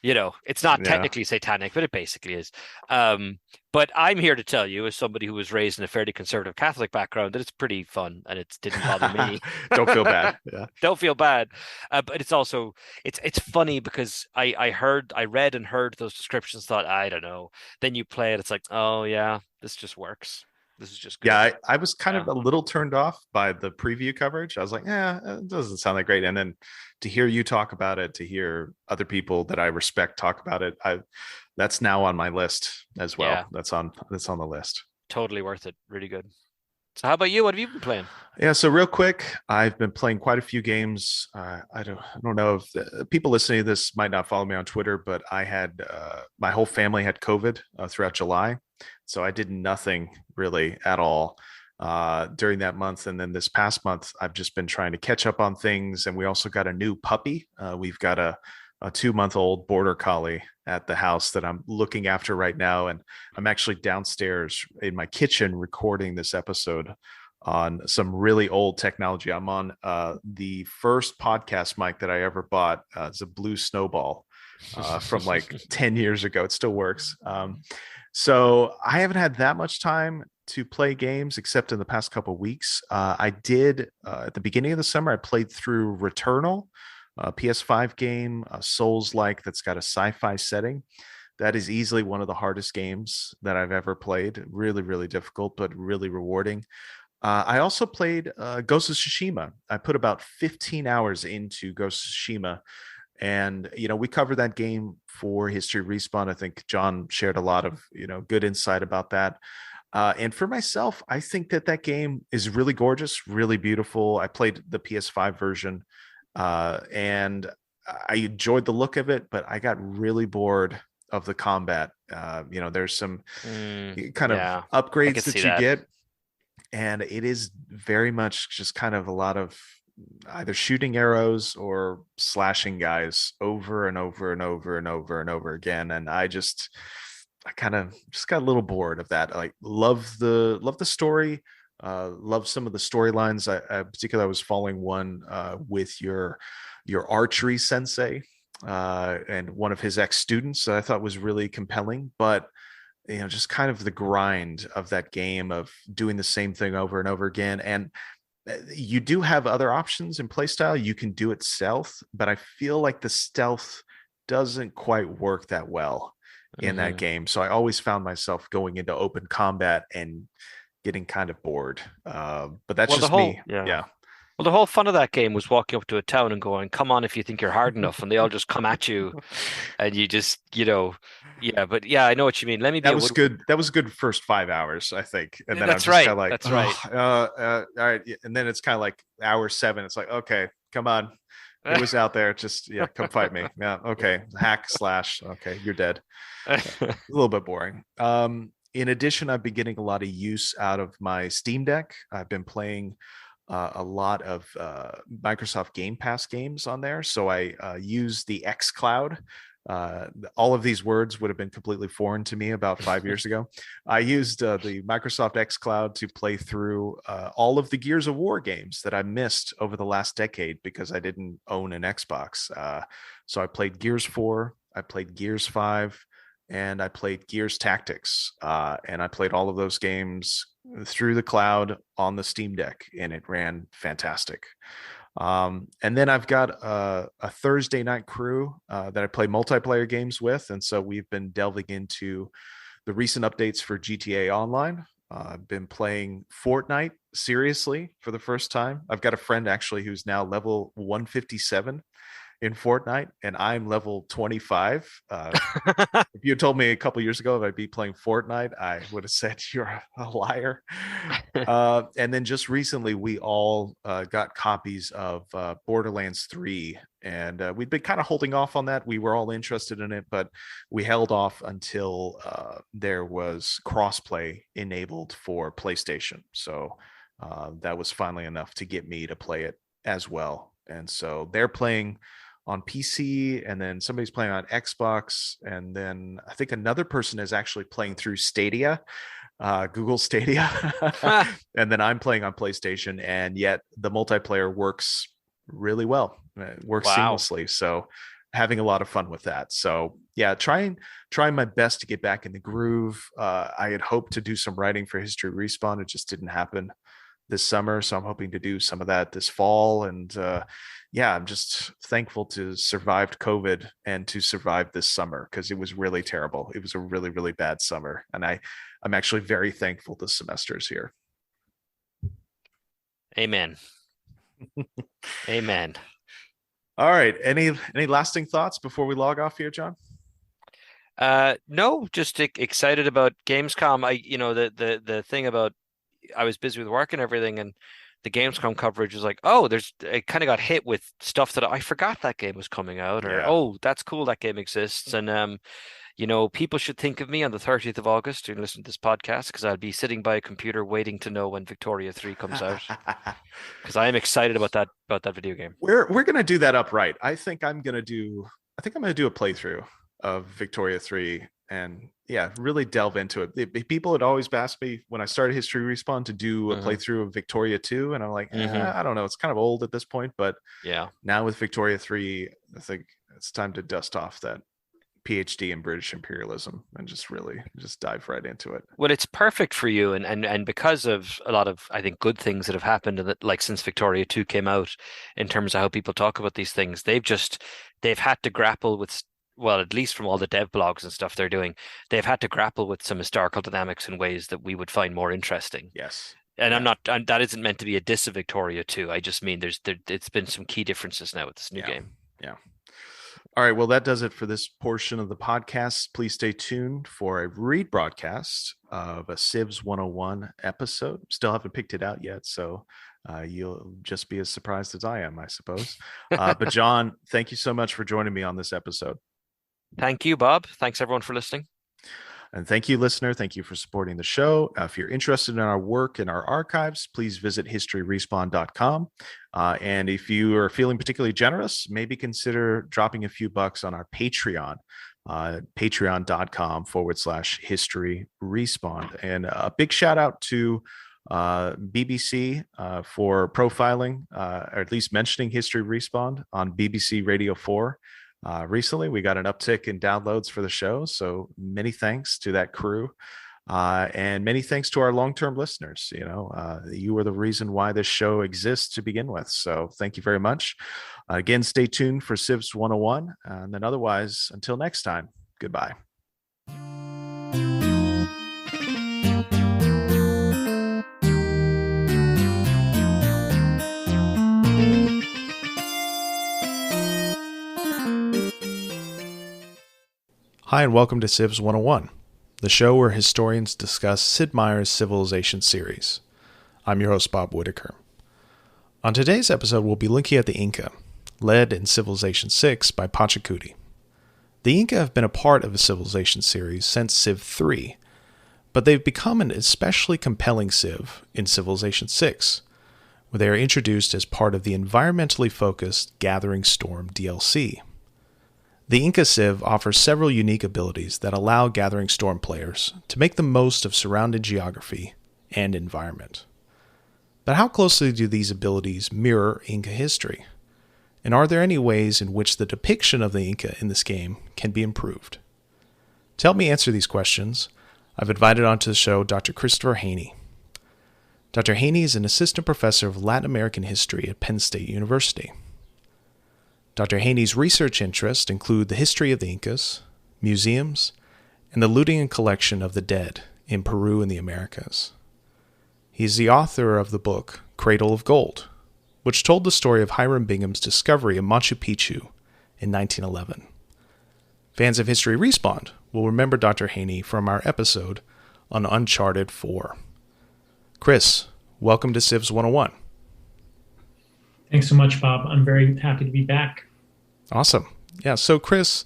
it's not Yeah. technically satanic, but it basically is. But I'm here to tell you, as somebody who was raised in a fairly conservative Catholic background, that it's pretty fun and it didn't bother me. Don't feel bad. Yeah. Don't feel bad. But it's also it's funny because I read and heard those descriptions, thought, I don't know. Then you play it, it's like, oh yeah, this just works. This is just Yeah, good. I was kind Yeah. of a little turned off by the preview coverage. I was like, yeah, it doesn't sound that great. And then to hear you talk about it, to hear other people that I respect talk about it, that's now on my list as Yeah. well. That's on the list. Totally worth it. Really good. So how about you? What have you been playing? Yeah, so real quick, I've been playing quite a few games. I don't know if people listening to this might not follow me on Twitter, but I had my whole family had COVID throughout July, so I did nothing really at all during that month. And then this past month, I've just been trying to catch up on things. And we also got a new puppy. We've got a 2-month-old border collie at the house that I'm looking after right now, and I'm actually downstairs in my kitchen recording this episode on some really old technology. I'm on the first podcast mic that I ever bought. It's a Blue Snowball from like 10 years ago. It still works. So I haven't had that much time to play games except in the past couple of weeks. I did at the beginning of the summer, I played through Returnal, a PS5 game, Souls like that's got a sci fi setting. That is easily one of the hardest games that I've ever played. Really, really difficult, but really rewarding. I also played Ghost of Tsushima. I put about 15 hours into Ghost of Tsushima. And, we covered that game for History Respawn. I think John shared a lot of, good insight about that. And for myself, I think that game is really gorgeous, really beautiful. I played the PS5 version and I enjoyed the look of it, but I got really bored of the combat. There's some kind of Yeah, I upgrades could that see you that. get, and it is very much just kind of a lot of either shooting arrows or slashing guys over and over and over and over and over again. And I kind of just got a little bored of that. Like love the story, love some of the storylines. I particularly I was following one with your archery sensei and one of his ex students that I thought was really compelling, but just kind of the grind of that game of doing the same thing over and over again. And you do have other options in playstyle. You can do it stealth, but I feel like the stealth doesn't quite work that well in that Hmm. game. So I always found myself going into open combat and getting kind of bored. But that's Well, the just whole me. yeah. Yeah. Well, the whole fun of that game was walking up to a town and going, "Come on, if you think you're hard enough," and they all just come at you, and you just, yeah. But yeah, I know what you mean. Let me be That a was woodworker. good. That was a good first 5 hours, I think. And then I'm That's just kind right. of like, That's right. oh, all right. And then it's kind of like hour 7. It's like, okay, come on. It was out there. Just, yeah, come fight me. Yeah. Okay. Hack slash. Okay. You're dead. A little bit boring. In addition, I've been getting a lot of use out of my Steam Deck. I've been playing a lot of Microsoft Game Pass games on there. So I use the X Cloud. All of these words would have been completely foreign to me about 5 years ago. I used the Microsoft X Cloud to play through all of the Gears of War games that I missed over the last decade because I didn't own an Xbox. So I played Gears 4, I played Gears 5, and I played Gears Tactics. And I played all of those games through the cloud on the Steam Deck, and it ran fantastic. And then I've got a Thursday night crew that I play multiplayer games with. And so we've been delving into the recent updates for GTA Online. I've been playing Fortnite seriously for the first time. I've got a friend actually who's now level 157 in Fortnite, and I'm level 25. If you had told me a couple years ago if I'd be playing Fortnite, I would have said you're a liar. And then just recently, we all got copies of Borderlands 3, and we'd been kind of holding off on that. We were all interested in it, but we held off until there was crossplay enabled for PlayStation. So that was finally enough to get me to play it as well. And so they're playing on PC, and then somebody's playing on Xbox, and then I think another person is actually playing through Stadia, Google Stadia, and then I'm playing on PlayStation, and yet the multiplayer works really well. It works Wow. seamlessly. So having a lot of fun with that. So yeah, trying my best to get back in the groove. I had hoped to do some writing for History Respawn. It just didn't happen this summer, so I'm hoping to do some of that this fall. And yeah, I'm just thankful to survived COVID and to survive this summer because it was really terrible. It was a really, really bad summer, and I'm actually very thankful the semester's here. Amen. Amen. All right, any lasting thoughts before we log off here, John? No, just excited about Gamescom. The thing about I was busy with work and everything, and the Gamescom coverage was like, oh, I kind of got hit with stuff that I forgot that game was coming out, or Yeah. oh, that's cool that game exists. And people should think of me on the 30th of August to listen to this podcast because I'll be sitting by a computer waiting to know when Victoria 3 comes out because I am excited about that video game. We're gonna do that upright. I think I'm gonna do a playthrough of Victoria 3 and yeah, really delve into it. People had always asked me when I started History Respawn to do a Hmm. playthrough of Victoria 2, and I'm like, Hmm. I don't know, it's kind of old at this point, but Yeah. now with Victoria 3, I think it's time to dust off that PhD in British imperialism and just really just dive right into it. Well, it's perfect for you, and because of a lot of I think good things that have happened, and that like since Victoria 2 came out, in terms of how people talk about these things, they've had to grapple with, well, at least from all the dev blogs and stuff they're doing, they've had to grapple with some historical dynamics in ways that we would find more interesting. Yes. And Yeah. that isn't meant to be a diss of Victoria 2. I just mean it's been some key differences now with this new Yeah. game. Yeah. All right. Well, that does it for this portion of the podcast. Please stay tuned for a read broadcast of a Civs 101 episode. Still haven't picked it out yet. So you'll just be as surprised as I am, I suppose. But John, thank you so much for joining me on this episode. Thank you, Bob. Thanks everyone for listening. And thank you, listener. Thank you for supporting the show. If you're interested in our work and our archives, please visit historyrespawn.com. And if you are feeling particularly generous, maybe consider dropping a few bucks on our Patreon, patreon.com/history respawn. And a big shout out to BBC for profiling, or at least mentioning History Respawn on BBC Radio 4. Recently, we got an uptick in downloads for the show. So many thanks to that crew. And many thanks to our long-term listeners. You are the reason why this show exists to begin with. So thank you very much. Again, stay tuned for Civs 101. And then otherwise, until next time, goodbye. Hi, and welcome to Civs 101, the show where historians discuss Sid Meier's Civilization series. I'm your host, Bob Whitaker. On today's episode, we'll be looking at the Inca, led in Civilization 6 by Pachacuti. The Inca have been a part of the Civilization series since Civ 3, but they've become an especially compelling Civ in Civilization 6, where they are introduced as part of the environmentally focused Gathering Storm DLC. The Inca Civ offers several unique abilities that allow Gathering Storm players to make the most of surrounding geography and environment. But how closely do these abilities mirror Inca history? And are there any ways in which the depiction of the Inca in this game can be improved? To help me answer these questions, I've invited onto the show Dr. Christopher Heaney. Dr. Heaney is an assistant professor of Latin American history at Penn State University. Dr. Heaney's research interests include the history of the Incas, museums, and the looting and collection of the dead in Peru and the Americas. He is the author of the book Cradle of Gold, which told the story of Hiram Bingham's discovery of Machu Picchu in 1911. Fans of History Respawn will remember Dr. Heaney from our episode on Uncharted 4. Chris, welcome to Civs 101. Thanks so much, Bob. I'm very happy to be back. Awesome. Yeah. So, Chris,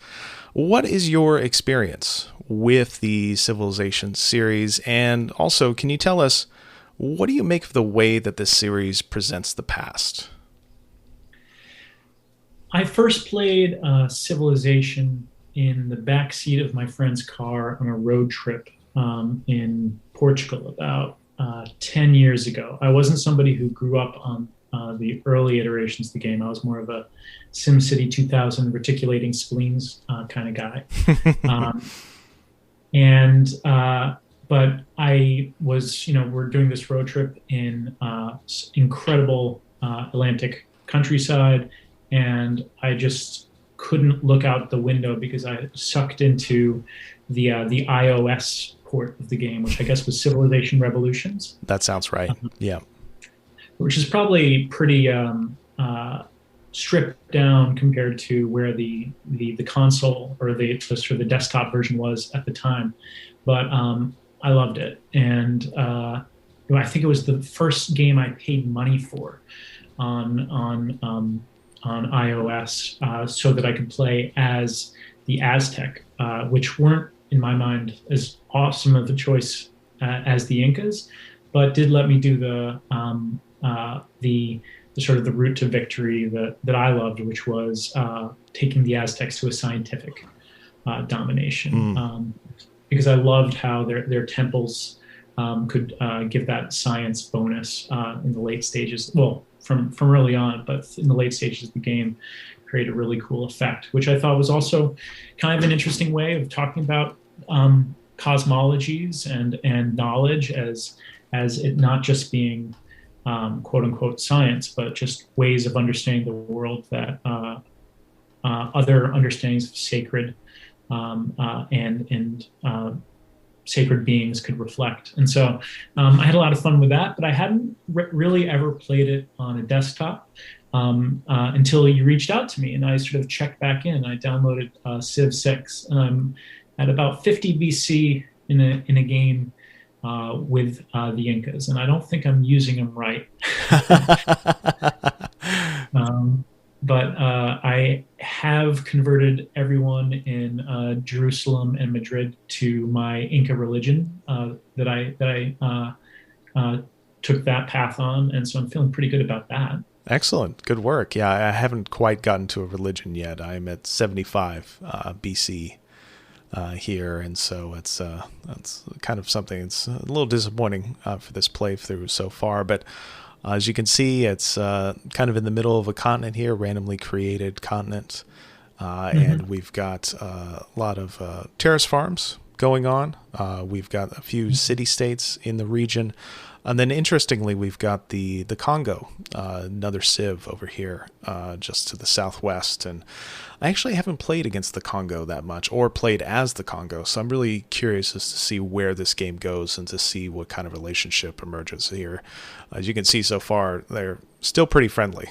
what is your experience with the Civilization series? And also, can you tell us, what do you make of the way that this series presents the past? I first played Civilization in the backseat of my friend's car on a road trip in Portugal about 10 years ago. I wasn't somebody who grew up on the early iterations of the game. I was more of a SimCity 2000 reticulating spleens kind of guy. But I was, we're doing this road trip in incredible Atlantic countryside, and I just couldn't look out the window because I sucked into the iOS port of the game, which I guess was Civilization Revolutions. That sounds right. Yeah. Which is probably pretty stripped down compared to where the console or the sort of the desktop version was at the time. But I loved it, and I think it was the first game I paid money for on iOS, so that I could play as the Aztec, which weren't, in my mind, as awesome of a choice as the Incas, but did let me do the sort of the route to victory that I loved, which was taking the Aztecs to a scientific domination. Because I loved how their temples could give that science bonus in the late stages. Well, from early on, but in the late stages of the game, create a really cool effect, which I thought was also kind of an interesting way of talking about cosmologies and knowledge as it not just being quote unquote science, but just ways of understanding the world that other understandings of sacred and sacred beings could reflect. And so I had a lot of fun with that, but I hadn't really ever played it on a desktop until you reached out to me, and I sort of checked back in. I downloaded Civ 6, and I'm at about 50 BC in a game with the Incas, and I don't think I'm using them right. I have converted everyone in Jerusalem and Madrid to my Inca religion that I took that path on, and so I'm feeling pretty good about that. Excellent. Good work. Yeah, I haven't quite gotten to a religion yet. I'm at 75 BC here, and so it's kind of something. It's a little disappointing for this playthrough so far, but as you can see, it's kind of in the middle of a continent here, randomly created continent, and we've got a lot of terrace farms going on. We've got a few city-states in the region. And then, interestingly, we've got the Congo, another Civ over here, just to the southwest. And I actually haven't played against the Congo that much, or played as the Congo. So I'm really curious as to see where this game goes and to see what kind of relationship emerges here. As you can see so far, they're still pretty friendly.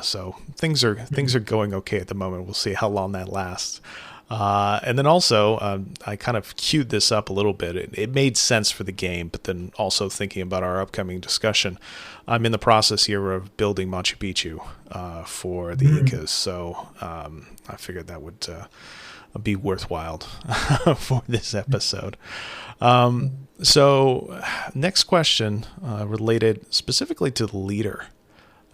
So things are going okay at the moment. We'll see how long that lasts. And then also, I kind of queued this up a little bit. It made sense for the game, but then also thinking about our upcoming discussion, I'm in the process here of building Machu Picchu for the Incas, so I figured that would be worthwhile for this episode. So next question related specifically to the leader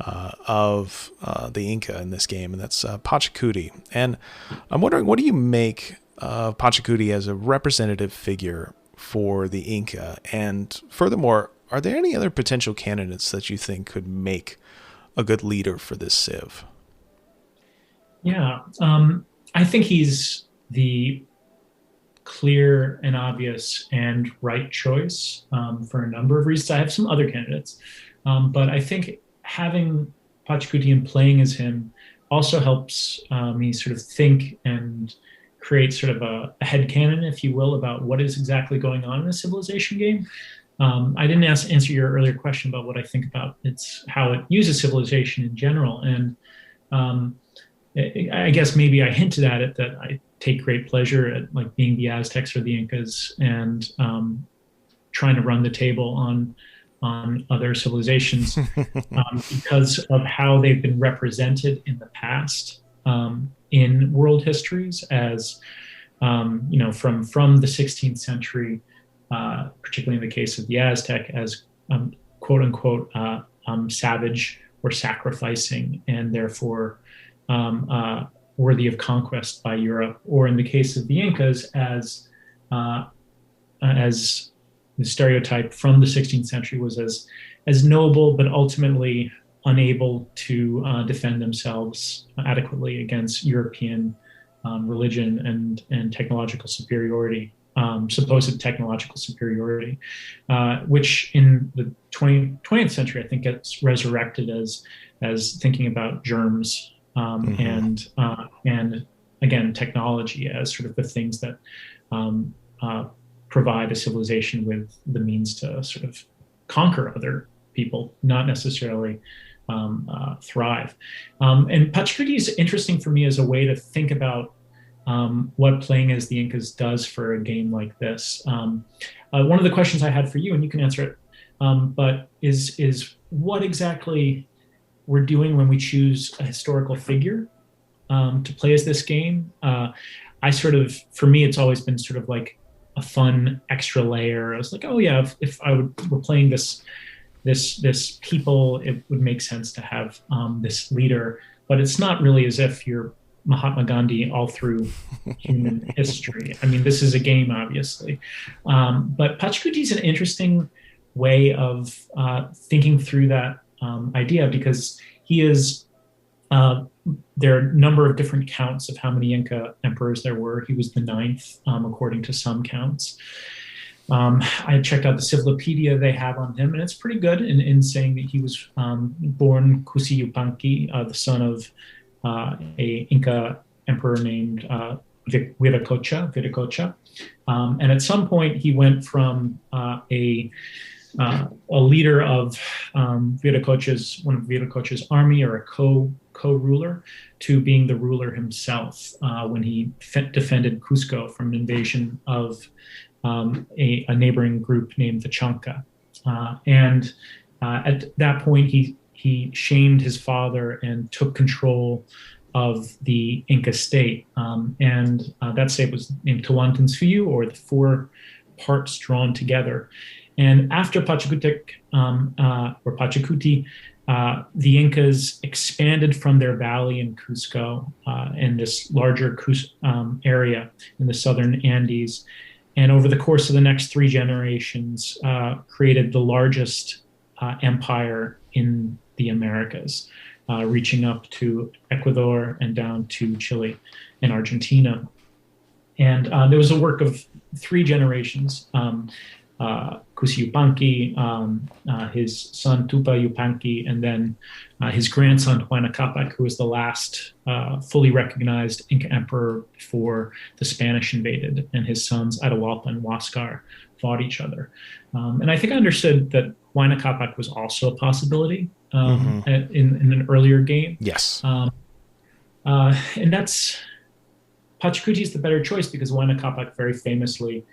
of the Inca in this game, and that's Pachacuti. And I'm wondering, what do you make of Pachacuti as a representative figure for the Inca? And furthermore, are there any other potential candidates that you think could make a good leader for this Civ? Yeah, I think he's the clear and obvious and right choice for a number of reasons. I have some other candidates, but I think having Pachacuti and playing as him also helps me sort of think and create sort of a headcanon, if you will, about what is exactly going on in a civilization game. I didn't answer your earlier question about what I think about it's how it uses civilization in general. And I guess maybe I hinted at it that I take great pleasure at like being the Aztecs or the Incas and trying to run the table on other civilizations because of how they've been represented in the past in world histories as, from the 16th century, particularly in the case of the Aztec, as quote unquote savage or sacrificing and therefore worthy of conquest by Europe, or in the case of the Incas as the stereotype from the 16th century was as noble, but ultimately unable to defend themselves adequately against European religion and technological superiority, supposed technological superiority, which in the 20th century, I think gets resurrected as thinking about germs and again, technology as sort of the things that provide a civilization with the means to sort of conquer other people, not necessarily thrive. And Pachacuti is interesting for me as a way to think about what playing as the Incas does for a game like this. One of the questions I had for you, and you can answer it, but is what exactly we're doing when we choose a historical figure to play as this game. For me, it's always been sort of like a fun extra layer. I was like, oh yeah, if were playing this people, it would make sense to have this leader. But it's not really as if you're Mahatma Gandhi all through human history. I mean, this is a game, obviously. But Pachacuti is an interesting way of thinking through that idea, because he is there are a number of different counts of how many Inca emperors there were. He was the 9th, according to some counts. I checked out the Civlopedia they have on him, and it's pretty good in saying that he was born Kusi Yupanqui, the son of a Inca emperor named Viracocha. And at some point, he went from a leader of one of Viracocha's army, or a co-ruler, to being the ruler himself when he defended Cusco from an invasion of a neighboring group named the Chanca. And at that point, he he shamed his father and took control of the Inca state. And that state was named Tawantinsuyu, or the four parts drawn together. And after Pachacuti, the Incas expanded from their valley in Cusco in this larger area in the southern Andes. And over the course of the next 3 generations, created the largest empire in the Americas, reaching up to Ecuador and down to Chile and Argentina. And there was a work of 3 generations. Kusi Yupanqui, his son Tupa Yupanqui, and then his grandson Huayna Capac, who was the last fully recognized Inca emperor before the Spanish invaded, and his sons Atahualpa and Huáscar fought each other. And I think I understood that Huayna Capac was also a possibility in an earlier game. Yes. And that's Pachacuti is the better choice because Huayna Capac very famously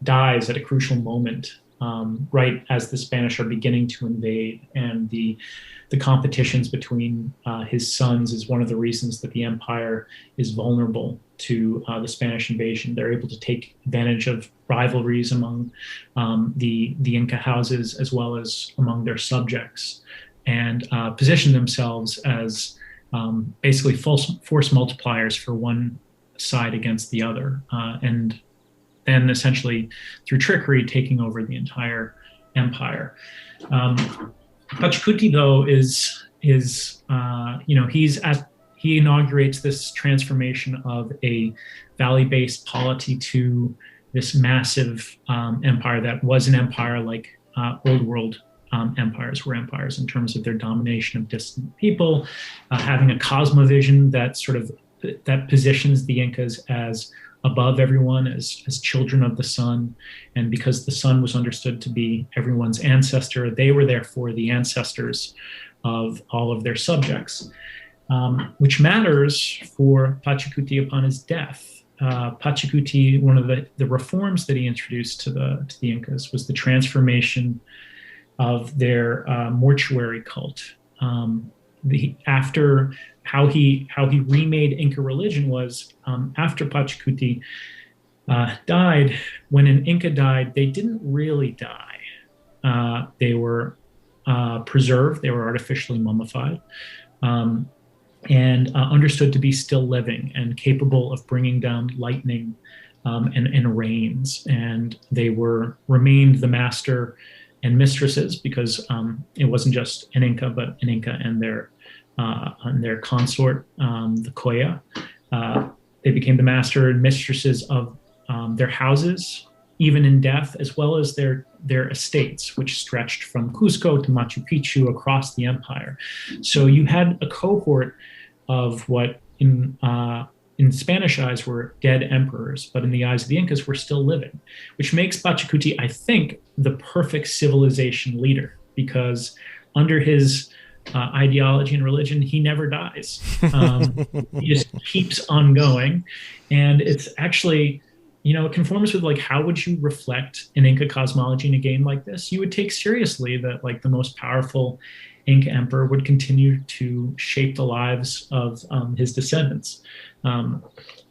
dies at a crucial moment, right as the Spanish are beginning to invade, and the competitions between his sons is one of the reasons that the empire is vulnerable to the Spanish invasion. They're able to take advantage of rivalries among the Inca houses as well as among their subjects, and position themselves as basically force multipliers for one side against the other, and then essentially through trickery taking over the entire empire. Pachacuti, though, he inaugurates this transformation of a valley-based polity to this massive empire that was an empire like old world empires were empires in terms of their domination of distant people, having a cosmovision that positions the Incas as above everyone, as children of the sun. And because the sun was understood to be everyone's ancestor, they were therefore the ancestors of all of their subjects, which matters for Pachacuti upon his death. Pachacuti, one of the reforms that he introduced to the Incas was the transformation of their mortuary cult. After how he remade Inca religion was after Pachacuti died. When an Inca died, they didn't really die. They were preserved. They were artificially mummified, and understood to be still living and capable of bringing down lightning and rains. And they remained the master and mistresses, because it wasn't just an Inca, but an Inca and their consort, the Coya. They became the master and mistresses of their houses, even in death, as well as their estates, which stretched from Cusco to Machu Picchu across the empire. So you had a cohort of what in Spanish eyes were dead emperors, but in the eyes of the Incas were still living, which makes Pachacuti, I think, the perfect civilization leader, because under his ideology and religion, he never dies. He just keeps on going. And it's actually, it conforms with how would you reflect an Inca cosmology in a game like this? You would take seriously that the most powerful Inca emperor would continue to shape the lives of his descendants.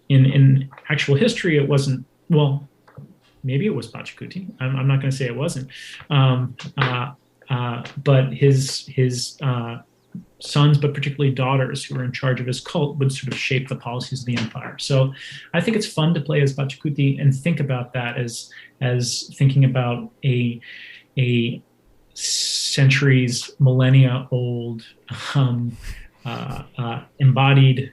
In actual history, it wasn't, well, maybe it was Pachacuti. I'm not going to say it wasn't. But his sons, but particularly daughters who were in charge of his cult, would sort of shape the policies of the empire. So I think it's fun to play as Pachacuti and think about that as thinking about a centuries, millennia old embodied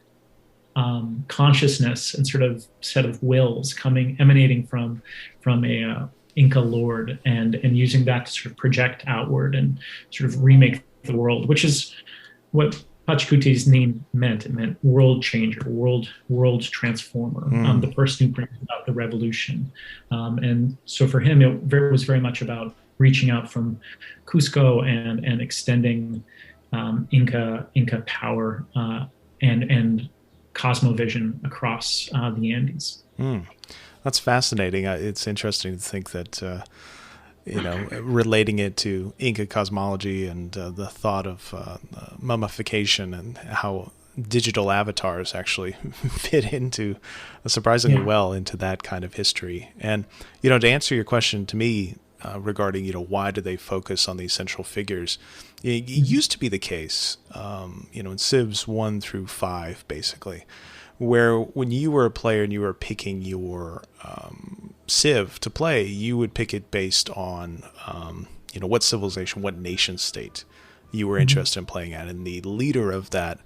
consciousness and sort of set of wills emanating from a Inca lord, and using that to sort of project outward and sort of remake the world, which is what Pachacuti's name meant. It meant world changer, world transformer, the person who brings about the revolution. And so for him, it was very much about reaching out from Cusco and extending Inca power and cosmovision across the Andes. That's fascinating. It's interesting to think that relating it to Inca cosmology and the thought of mummification and how digital avatars actually fit into surprisingly well into that kind of history. And, to answer your question to me regarding, why do they focus on these central figures? It used to be the case, in Civs 1 through 5, basically, where when you were a player and you were picking your Civ to play, you would pick it based on, what civilization, what nation state you were interested in playing at. And the leader of that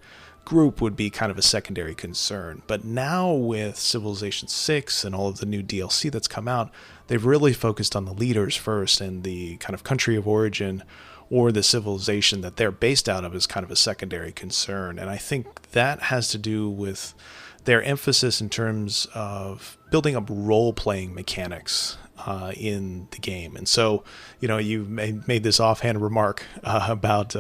group would be kind of a secondary concern. But now with Civilization 6 and all of the new DLC that's come out, they've really focused on the leaders first, and the kind of country of origin or the civilization that they're based out of is kind of a secondary concern. And I think that has to do with their emphasis in terms of building up role-playing mechanics in the game. And so, you made this offhand remark about,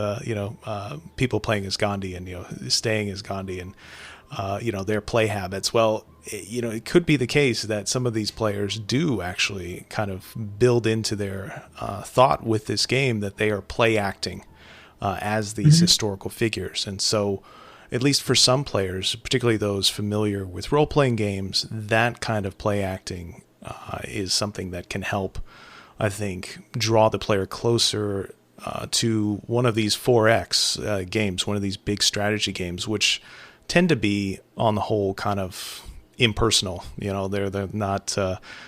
people playing as Gandhi and, staying as Gandhi and, their play habits. Well, it could be the case that some of these players do actually kind of build into their thought with this game that they are play acting as these historical figures. And so, at least for some players, particularly those familiar with role-playing games, that kind of play acting is something that can help, I think, draw the player closer to one of these 4X games, one of these big strategy games, which tend to be, on the whole, kind of impersonal. They're not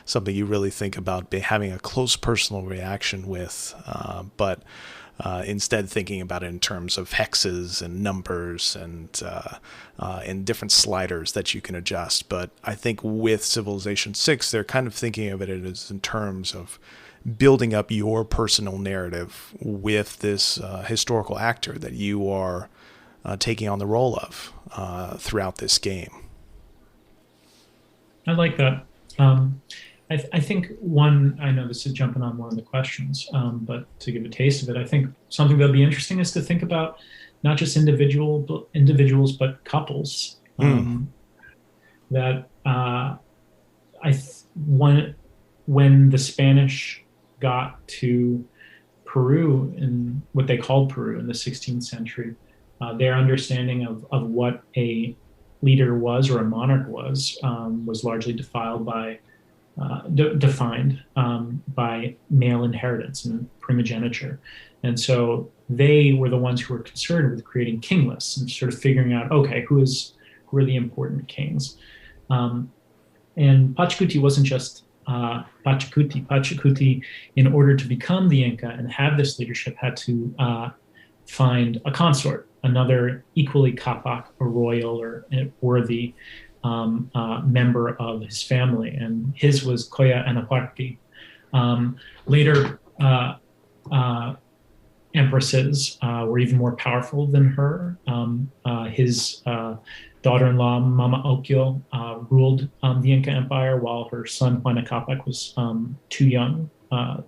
something you really think about having a close personal reaction with, but instead thinking about it in terms of hexes and numbers and different sliders that you can adjust. But I think with Civilization 6, they're kind of thinking of it as in terms of building up your personal narrative with this historical actor that you are taking on the role of throughout this game. I like that. I think I know this is jumping on one of the questions, but to give a taste of it, I think something that'll be interesting is to think about not just individuals, but couples. That when the Spanish got to Peru, in what they called Peru in the 16th century, their understanding of what a leader was or a monarch was largely defined by male inheritance and primogeniture. And so they were the ones who were concerned with creating king lists and sort of figuring out, okay, who are the important kings? And Pachacuti wasn't just Pachacuti. Pachacuti, in order to become the Inca and have this leadership, had to find a consort, another equally kapak, a royal or worthy member of his family, and his was Koya Anahuarti. Later, empresses were even more powerful than her. His daughter-in-law, Mama Okyo, ruled the Inca Empire, while her son, Huayna Capac, was too young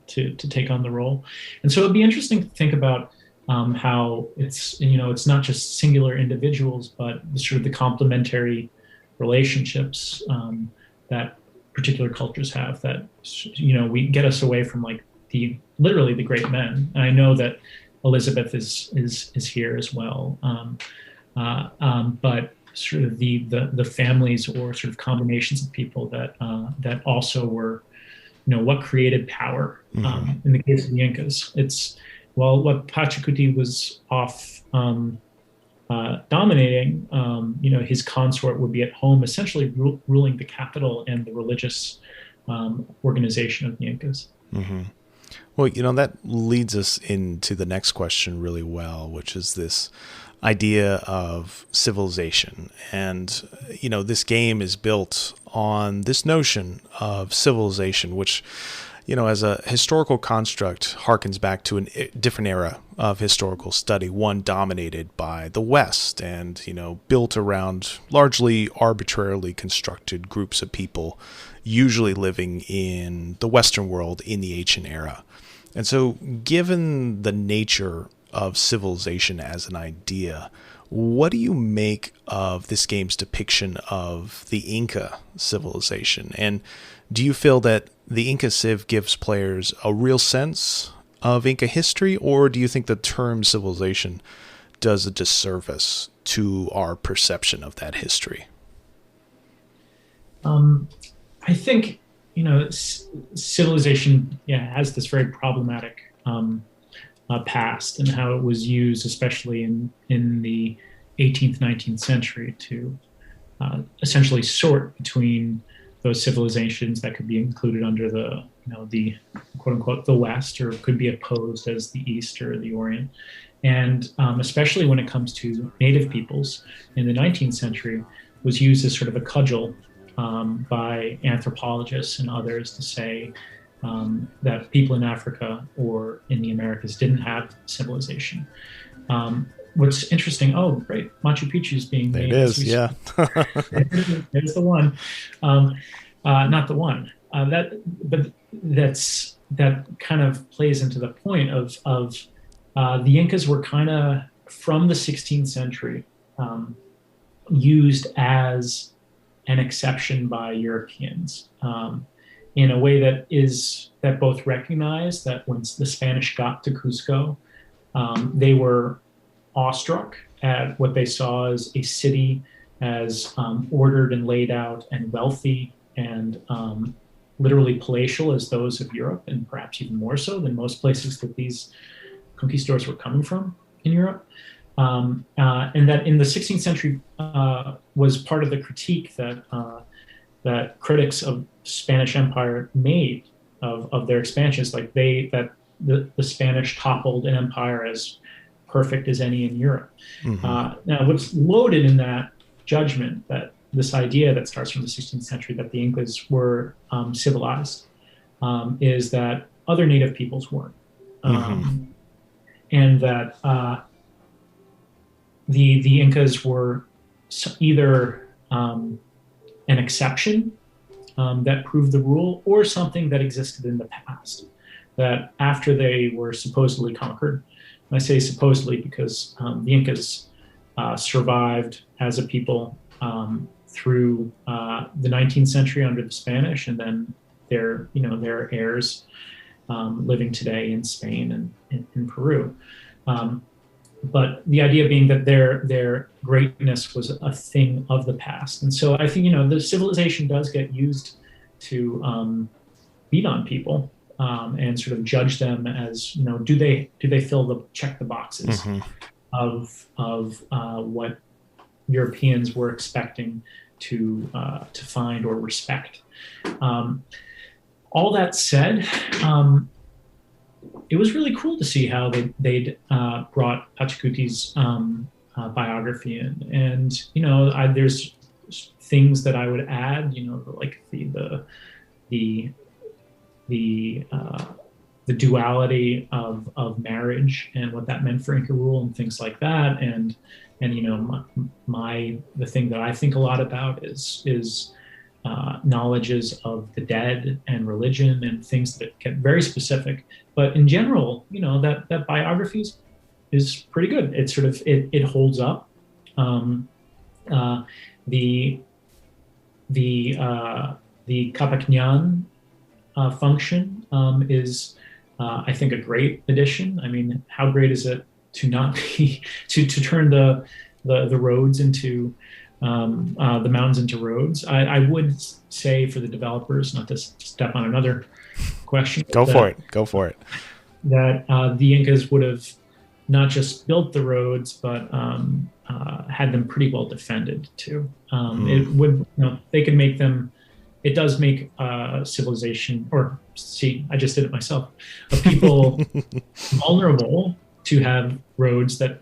to take on the role. And so it'd be interesting to think about how it's not just singular individuals, but sort of the complementary relationships that particular cultures have that we get us away from like literally the great men. And I know that Elizabeth is here as well, but sort of the families or sort of combinations of people that also were what created power. In the case of the Incas, it's what Pachacuti was off dominating, his consort would be at home, essentially ruling the capital and the religious organization of the Incas. Well, that leads us into the next question really well, which is this idea of civilization. And, this game is built on this notion of civilization, which, as a historical construct, harkens back to a different era of historical study, one dominated by the West and, built around largely arbitrarily constructed groups of people, usually living in the Western world in the ancient era. And so, given the nature of civilization as an idea, what do you make of this game's depiction of the Inca civilization? And do you feel that the Inca Civ gives players a real sense of Inca history, or do you think the term civilization does a disservice to our perception of that history? I think, civilization, has this very problematic past, and how it was used, especially in the 18th, 19th century, to essentially sort between those civilizations that could be included under the quote unquote the West, or could be opposed as the East or the Orient. And especially when it comes to native peoples in the 19th century, was used as sort of a cudgel by anthropologists and others to say that people in Africa or in the Americas didn't have civilization. What's interesting, right, Machu Picchu is being made. It is, yeah. There's the one. Not the one. That kind of plays into the point of the Incas were kind of, from the 16th century, used as an exception by Europeans in a way that both recognized that when the Spanish got to Cusco, they were awestruck at what they saw as a city as ordered and laid out and wealthy and literally palatial as those of Europe, and perhaps even more so than most places that these conquistadors were coming from in Europe. And that in the 16th century was part of the critique that critics of Spanish Empire made of their expansions, like the Spanish toppled an empire as perfect as any in Europe. Mm-hmm. Now, what's loaded in that judgment, that this idea that starts from the 16th century that the Incas were civilized, is that other native peoples weren't. And that the Incas were either an exception that proved the rule, or something that existed in the past, that after they were supposedly conquered. And I say supposedly because the Incas survived as a people through the 19th century under the Spanish, and then their heirs living today in Spain and in Peru. But the idea being that their greatness was a thing of the past. And so I think, the civilization does get used to beat on people and sort of judge them as, do they check the boxes of what Europeans were expecting to find or respect. All that said, it was really cool to see how they'd brought Pachacuti's biography in, and there's things that I would add, like the duality of marriage and what that meant for Inca rule and things like that, and the thing that I think a lot about is knowledges of the dead and religion and things that get very specific. But in general, that biography is pretty good. It sort of it holds up. The Kapaknyan function is, I think, a great addition. I mean, how great is it to not be to turn the roads into the mountains into roads? I would say for the developers, not to step on another question. Go for it. That the Incas would have not just built the roads, but had them pretty well defended too. It would, they could make them. It does make civilization, or I just did it myself, of people vulnerable to have roads that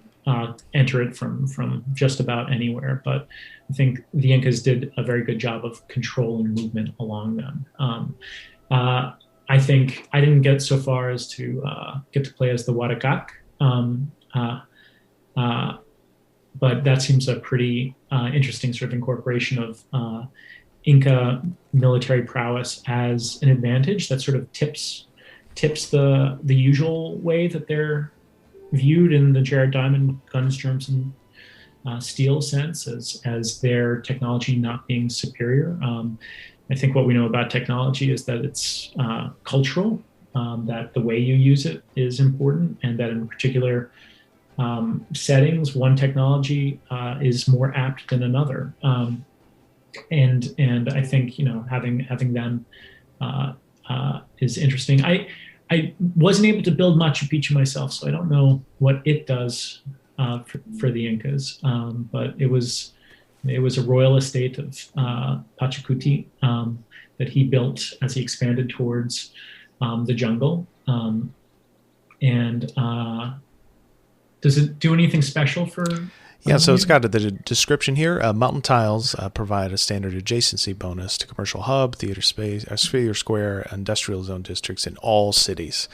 enter it from just about anywhere. But I think the Incas did a very good job of controlling movement along them. I think I didn't get so far as to get to play as the Huaracac, but that seems a pretty interesting sort of incorporation of Inca military prowess as an advantage that sort of tips the usual way that they're viewed in the Jared Diamond guns, germs, and steel sense as their technology not being superior. I think what we know about technology is that it's cultural, that the way you use it is important, and that in particular settings, one technology is more apt than another. And I think having them is interesting. I wasn't able to build Machu Picchu myself, so I don't know what it does for the Incas, but it was a royal estate of Pachacuti that he built as he expanded towards the jungle. And does it do anything special for? Yeah, so it's got the description here. Mountain tiles provide a standard adjacency bonus to commercial hub, theater space, sphere square, industrial zone districts in all cities.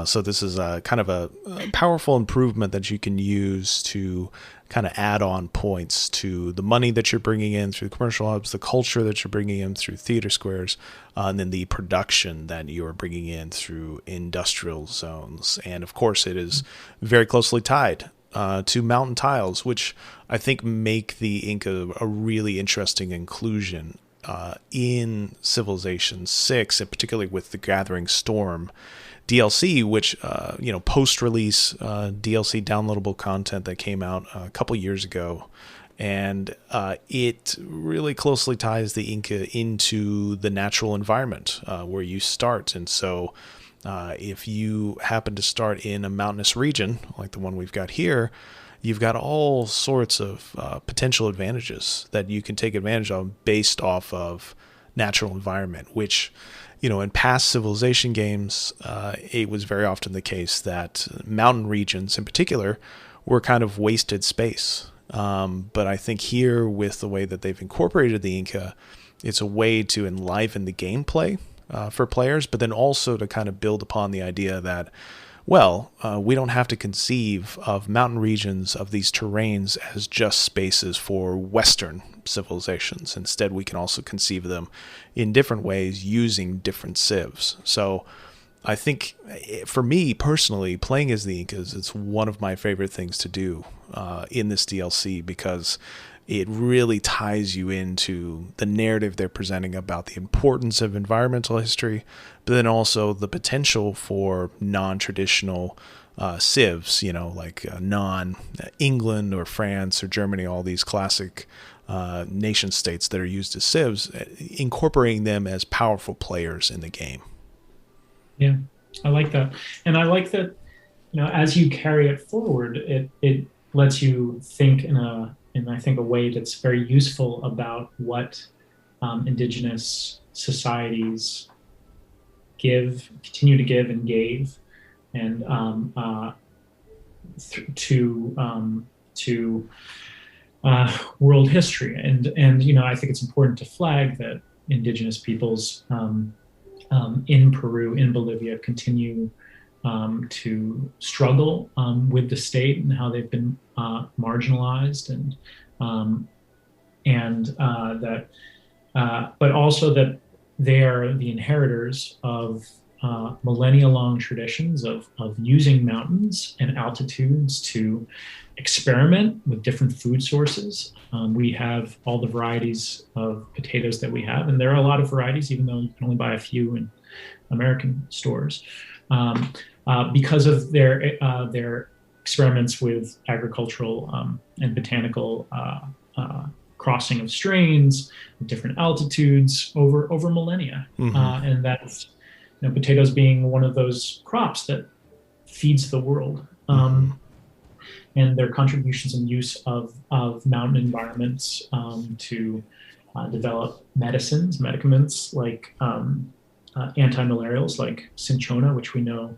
So this is kind of a powerful improvement that you can use to kind of add on points to the money that you're bringing in through commercial hubs, the culture that you're bringing in through theater squares, and then the production that you are bringing in through industrial zones. And of course, it is very closely tied to mountain tiles, which I think make the Inca a really interesting inclusion in Civilization 6, and particularly with the Gathering Storm DLC, which, post-release DLC downloadable content that came out a couple years ago. And it really closely ties the Inca into the natural environment where you start. And so if you happen to start in a mountainous region, like the one we've got here, you've got all sorts of potential advantages that you can take advantage of based off of natural environment, which, in past Civilization games, it was very often the case that mountain regions in particular were kind of wasted space. But I think here, with the way that they've incorporated the Inca, it's a way to enliven the gameplay for players, but then also to kind of build upon the idea that, we don't have to conceive of mountain regions, of these terrains, as just spaces for Western civilizations. Instead, we can also conceive of them in different ways using different civs. So I think, for me personally, playing as the Incas, it's one of my favorite things to do in this DLC, because it really ties you into the narrative they're presenting about the importance of environmental history, but then also the potential for non-traditional civs, like non-England or France or Germany, all these classic nation states that are used as civs, incorporating them as powerful players in the game. Yeah, I like that. And I like that, as you carry it forward, it lets you think in I think a way that's very useful about what indigenous societies continue to give and gave, and to world history. And I think it's important to flag that indigenous peoples in Peru, in Bolivia, continue to struggle with the state and how they've been marginalized, but also that they are the inheritors of millennia-long traditions of using mountains and altitudes to experiment with different food sources. We have all the varieties of potatoes that we have, and there are a lot of varieties, even though you can only buy a few in American stores, because of their experiments with agricultural and botanical crossing of strains, different altitudes over millennia. Mm-hmm. And that's potatoes being one of those crops that feeds the world. And their contributions and use of mountain environments to develop medicaments like anti-malarials like cinchona, which we know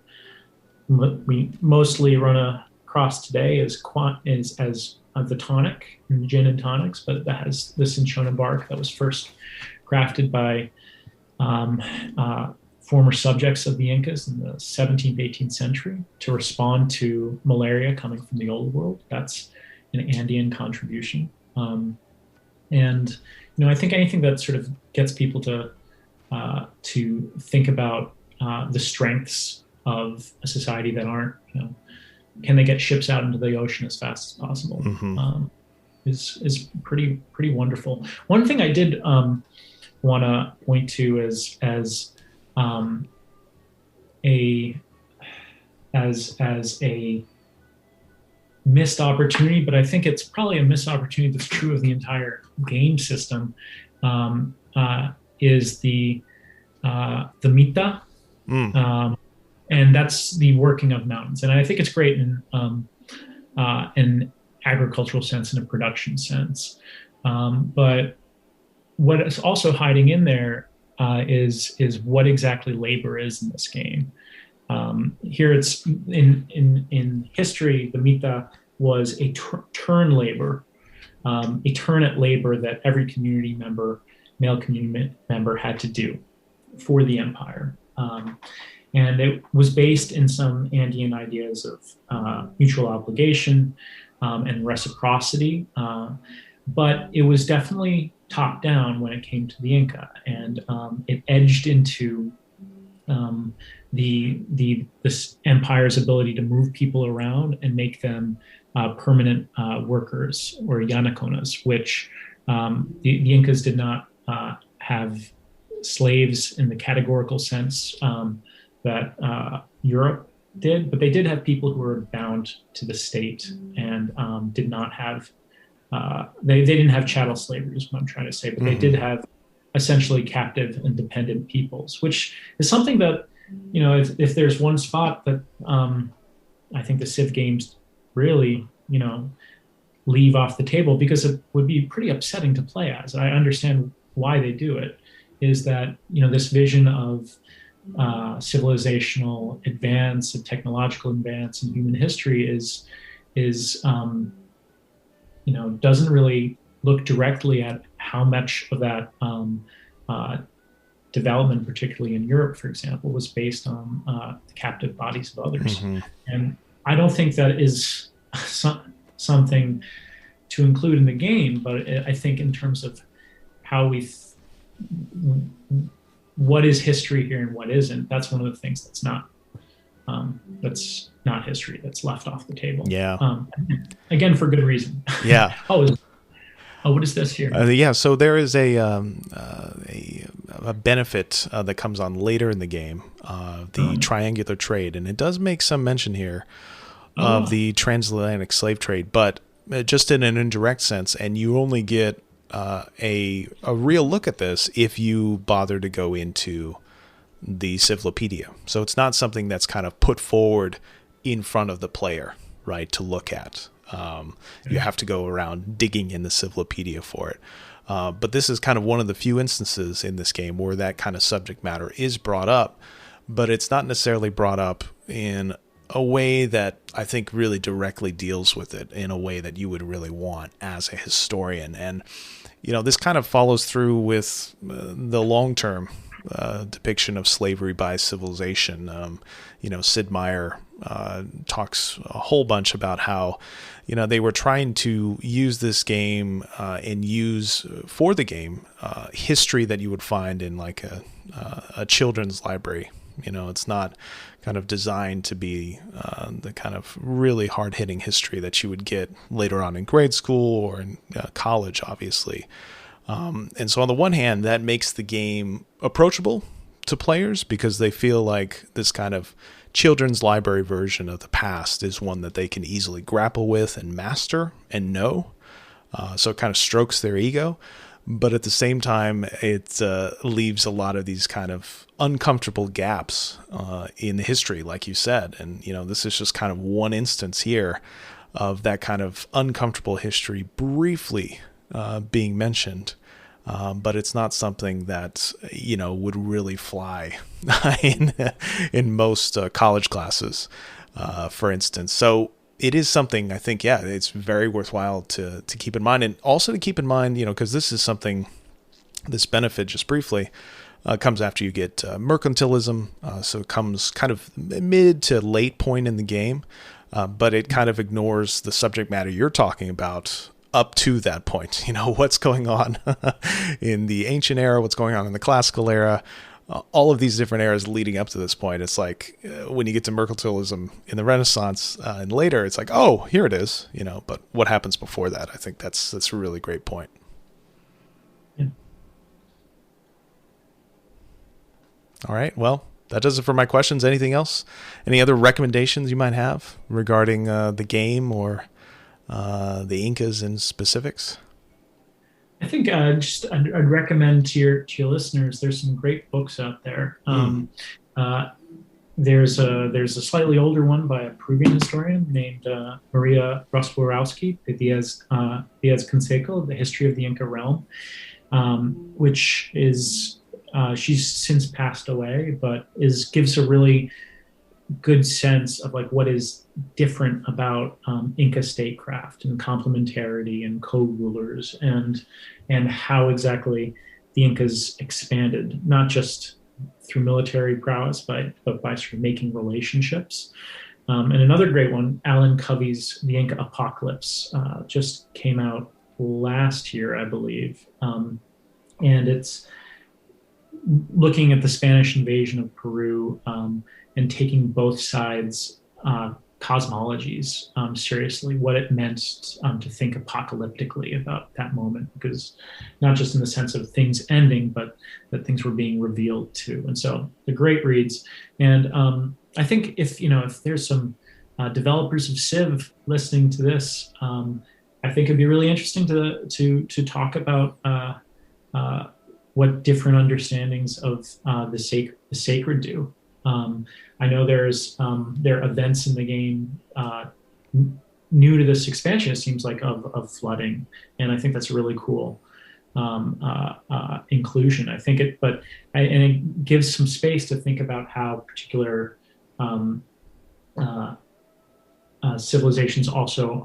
we mostly run across today as the tonic, gin and tonics, but that has the cinchona bark that was first crafted by former subjects of the Incas in the 17th, 18th century to respond to malaria coming from the old world. That's an Andean contribution. And I think anything that sort of gets people to think about the strengths of a society that aren't, can they get ships out into the ocean as fast as possible, is pretty wonderful. One thing I did want to point to as a missed opportunity, but I think it's probably a missed opportunity that's true of the entire game system, is the mita, and that's the working of mountains. And I think it's great in an agricultural sense and a production sense. But what is also hiding in there is what exactly labor is in this game. Here it's in history, the mita was a turn labor, a turn at labor that every community member, male community member, had to do for the empire. And it was based in some Andean ideas of mutual obligation and reciprocity, but it was definitely top down when it came to the Inca, and it edged into this empire's ability to move people around and make them permanent workers, or yanaconas, which the Incas did not have slaves in the categorical sense that Europe did, but they did have people who were bound to the state and did not have, they didn't have chattel slavery is what I'm trying to say, but they did have essentially captive and dependent peoples, which is something that, you know, if there's one spot that I think the Civ games really, you know, leave off the table, because it would be pretty upsetting to play as. I understand why they do it, is that, you know, this vision of civilizational advance and technological advance in human history is you know, doesn't really look directly at how much of that development, particularly in Europe, for example, was based on the captive bodies of others. And I don't think that is something to include in the game, but I think in terms of how what is history here and what isn't, that's one of the things that's not history, that's left off the table. Yeah. Again, for good reason. Yeah. What is this here? Yeah, so there is a benefit that comes on later in the game, the triangular trade, and it does make some mention here of the transatlantic slave trade, but just in an indirect sense, and you only get a real look at this if you bother to go into the Civlopedia. So it's not something that's kind of put forward in front of the player, right, to look at. You have to go around digging in the Civlopedia for it. But this is kind of one of the few instances in this game where that kind of subject matter is brought up, but it's not necessarily brought up in a way that I think really directly deals with it in a way that you would really want as a historian. And, you know, this kind of follows through with the long-term depiction of slavery by civilization. You know, Sid Meier talks a whole bunch about how, you know, they were trying to use this game and use for the game history that you would find in like a children's library. You know, it's not kind of designed to be the kind of really hard-hitting history that you would get later on in grade school or in college, obviously. And so on the one hand, that makes the game approachable to players because they feel like this kind of children's library version of the past is one that they can easily grapple with and master and know. So it kind of strokes their ego. But at the same time, it leaves a lot of these kind of uncomfortable gaps in the history, like you said. And, you know, this is just kind of one instance here of that kind of uncomfortable history briefly being mentioned. But it's not something that, you know, would really fly in most college classes, for instance. So it is something I think, yeah, it's very worthwhile to keep in mind. And also to keep in mind, you know, because this is something, this benefit, just briefly, comes after you get mercantilism. So it comes kind of mid to late point in the game, but it kind of ignores the subject matter you're talking about up to that point. You know, what's going on in the ancient era, what's going on in the classical era, all of these different eras leading up to this point. It's like when you get to mercantilism in the Renaissance and later, it's like, oh, here it is, you know, but what happens before that? I think that's a really great point. Yeah. All right. Well, that does it for my questions. Anything else? Any other recommendations you might have regarding the game or the Incas in specifics? I think I'd recommend to your listeners. There's some great books out there. There's a slightly older one by a Peruvian historian named Maria Rosswarowski, Diaz Canseco, The History of the Inca Realm, which is she's since passed away, but gives a really good sense of like what is different about Inca statecraft and complementarity and co-rulers and how exactly the Incas expanded, not just through military prowess, but by sort of making relationships. And another great one, Alan Covey's The Inca Apocalypse, just came out last year, I believe. And it's looking at the Spanish invasion of Peru and taking both sides' cosmologies seriously, what it meant to think apocalyptically about that moment, because not just in the sense of things ending, but that things were being revealed too. And so the great reads. And I think if there's some developers of Civ listening to this, I think it'd be really interesting to talk about what different understandings of the sacred do. I know there are events in the game new to this expansion, it seems like, of flooding, and I think that's a really cool inclusion. I think and it gives some space to think about how particular civilizations also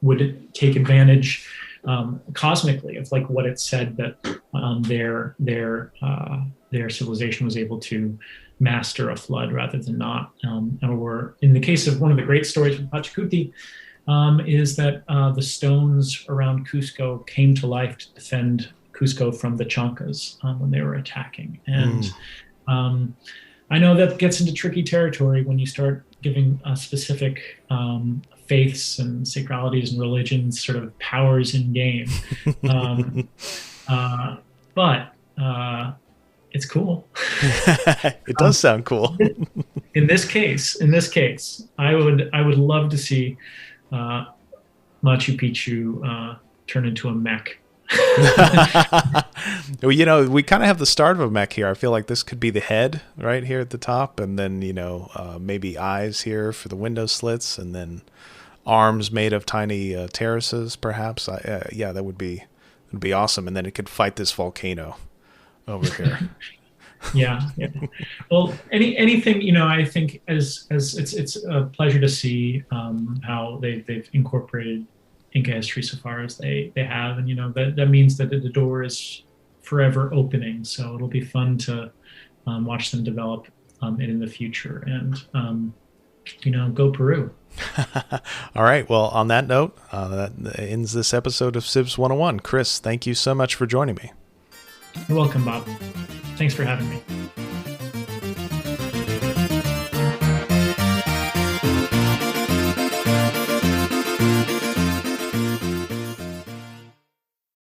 would take advantage cosmically of like what it said that their civilization was able to master a flood rather than not. Or in the case of one of the great stories from Pachacuti, is that the stones around Cusco came to life to defend Cusco from the Chancas when they were attacking. And I know that gets into tricky territory when you start giving specific faiths and sacralities and religions sort of powers in game. But it's cool. It does sound cool. In this case, I would love to see Machu Picchu turn into a mech. Well, we kind of have the start of a mech here. I feel like this could be the head right here at the top, and then maybe eyes here for the window slits, and then arms made of tiny terraces, perhaps. That would be awesome, and then it could fight this volcano over here. Yeah. Well, anything, I think as it's a pleasure to see how they've incorporated Inca history so far as they have, and that means that the door is forever opening. So it'll be fun to watch them develop it in the future, and go Peru. All right. Well, on that note, that ends this episode of Civs 101. Chris, thank you so much for joining me. You're welcome, Bob. Thanks for having me.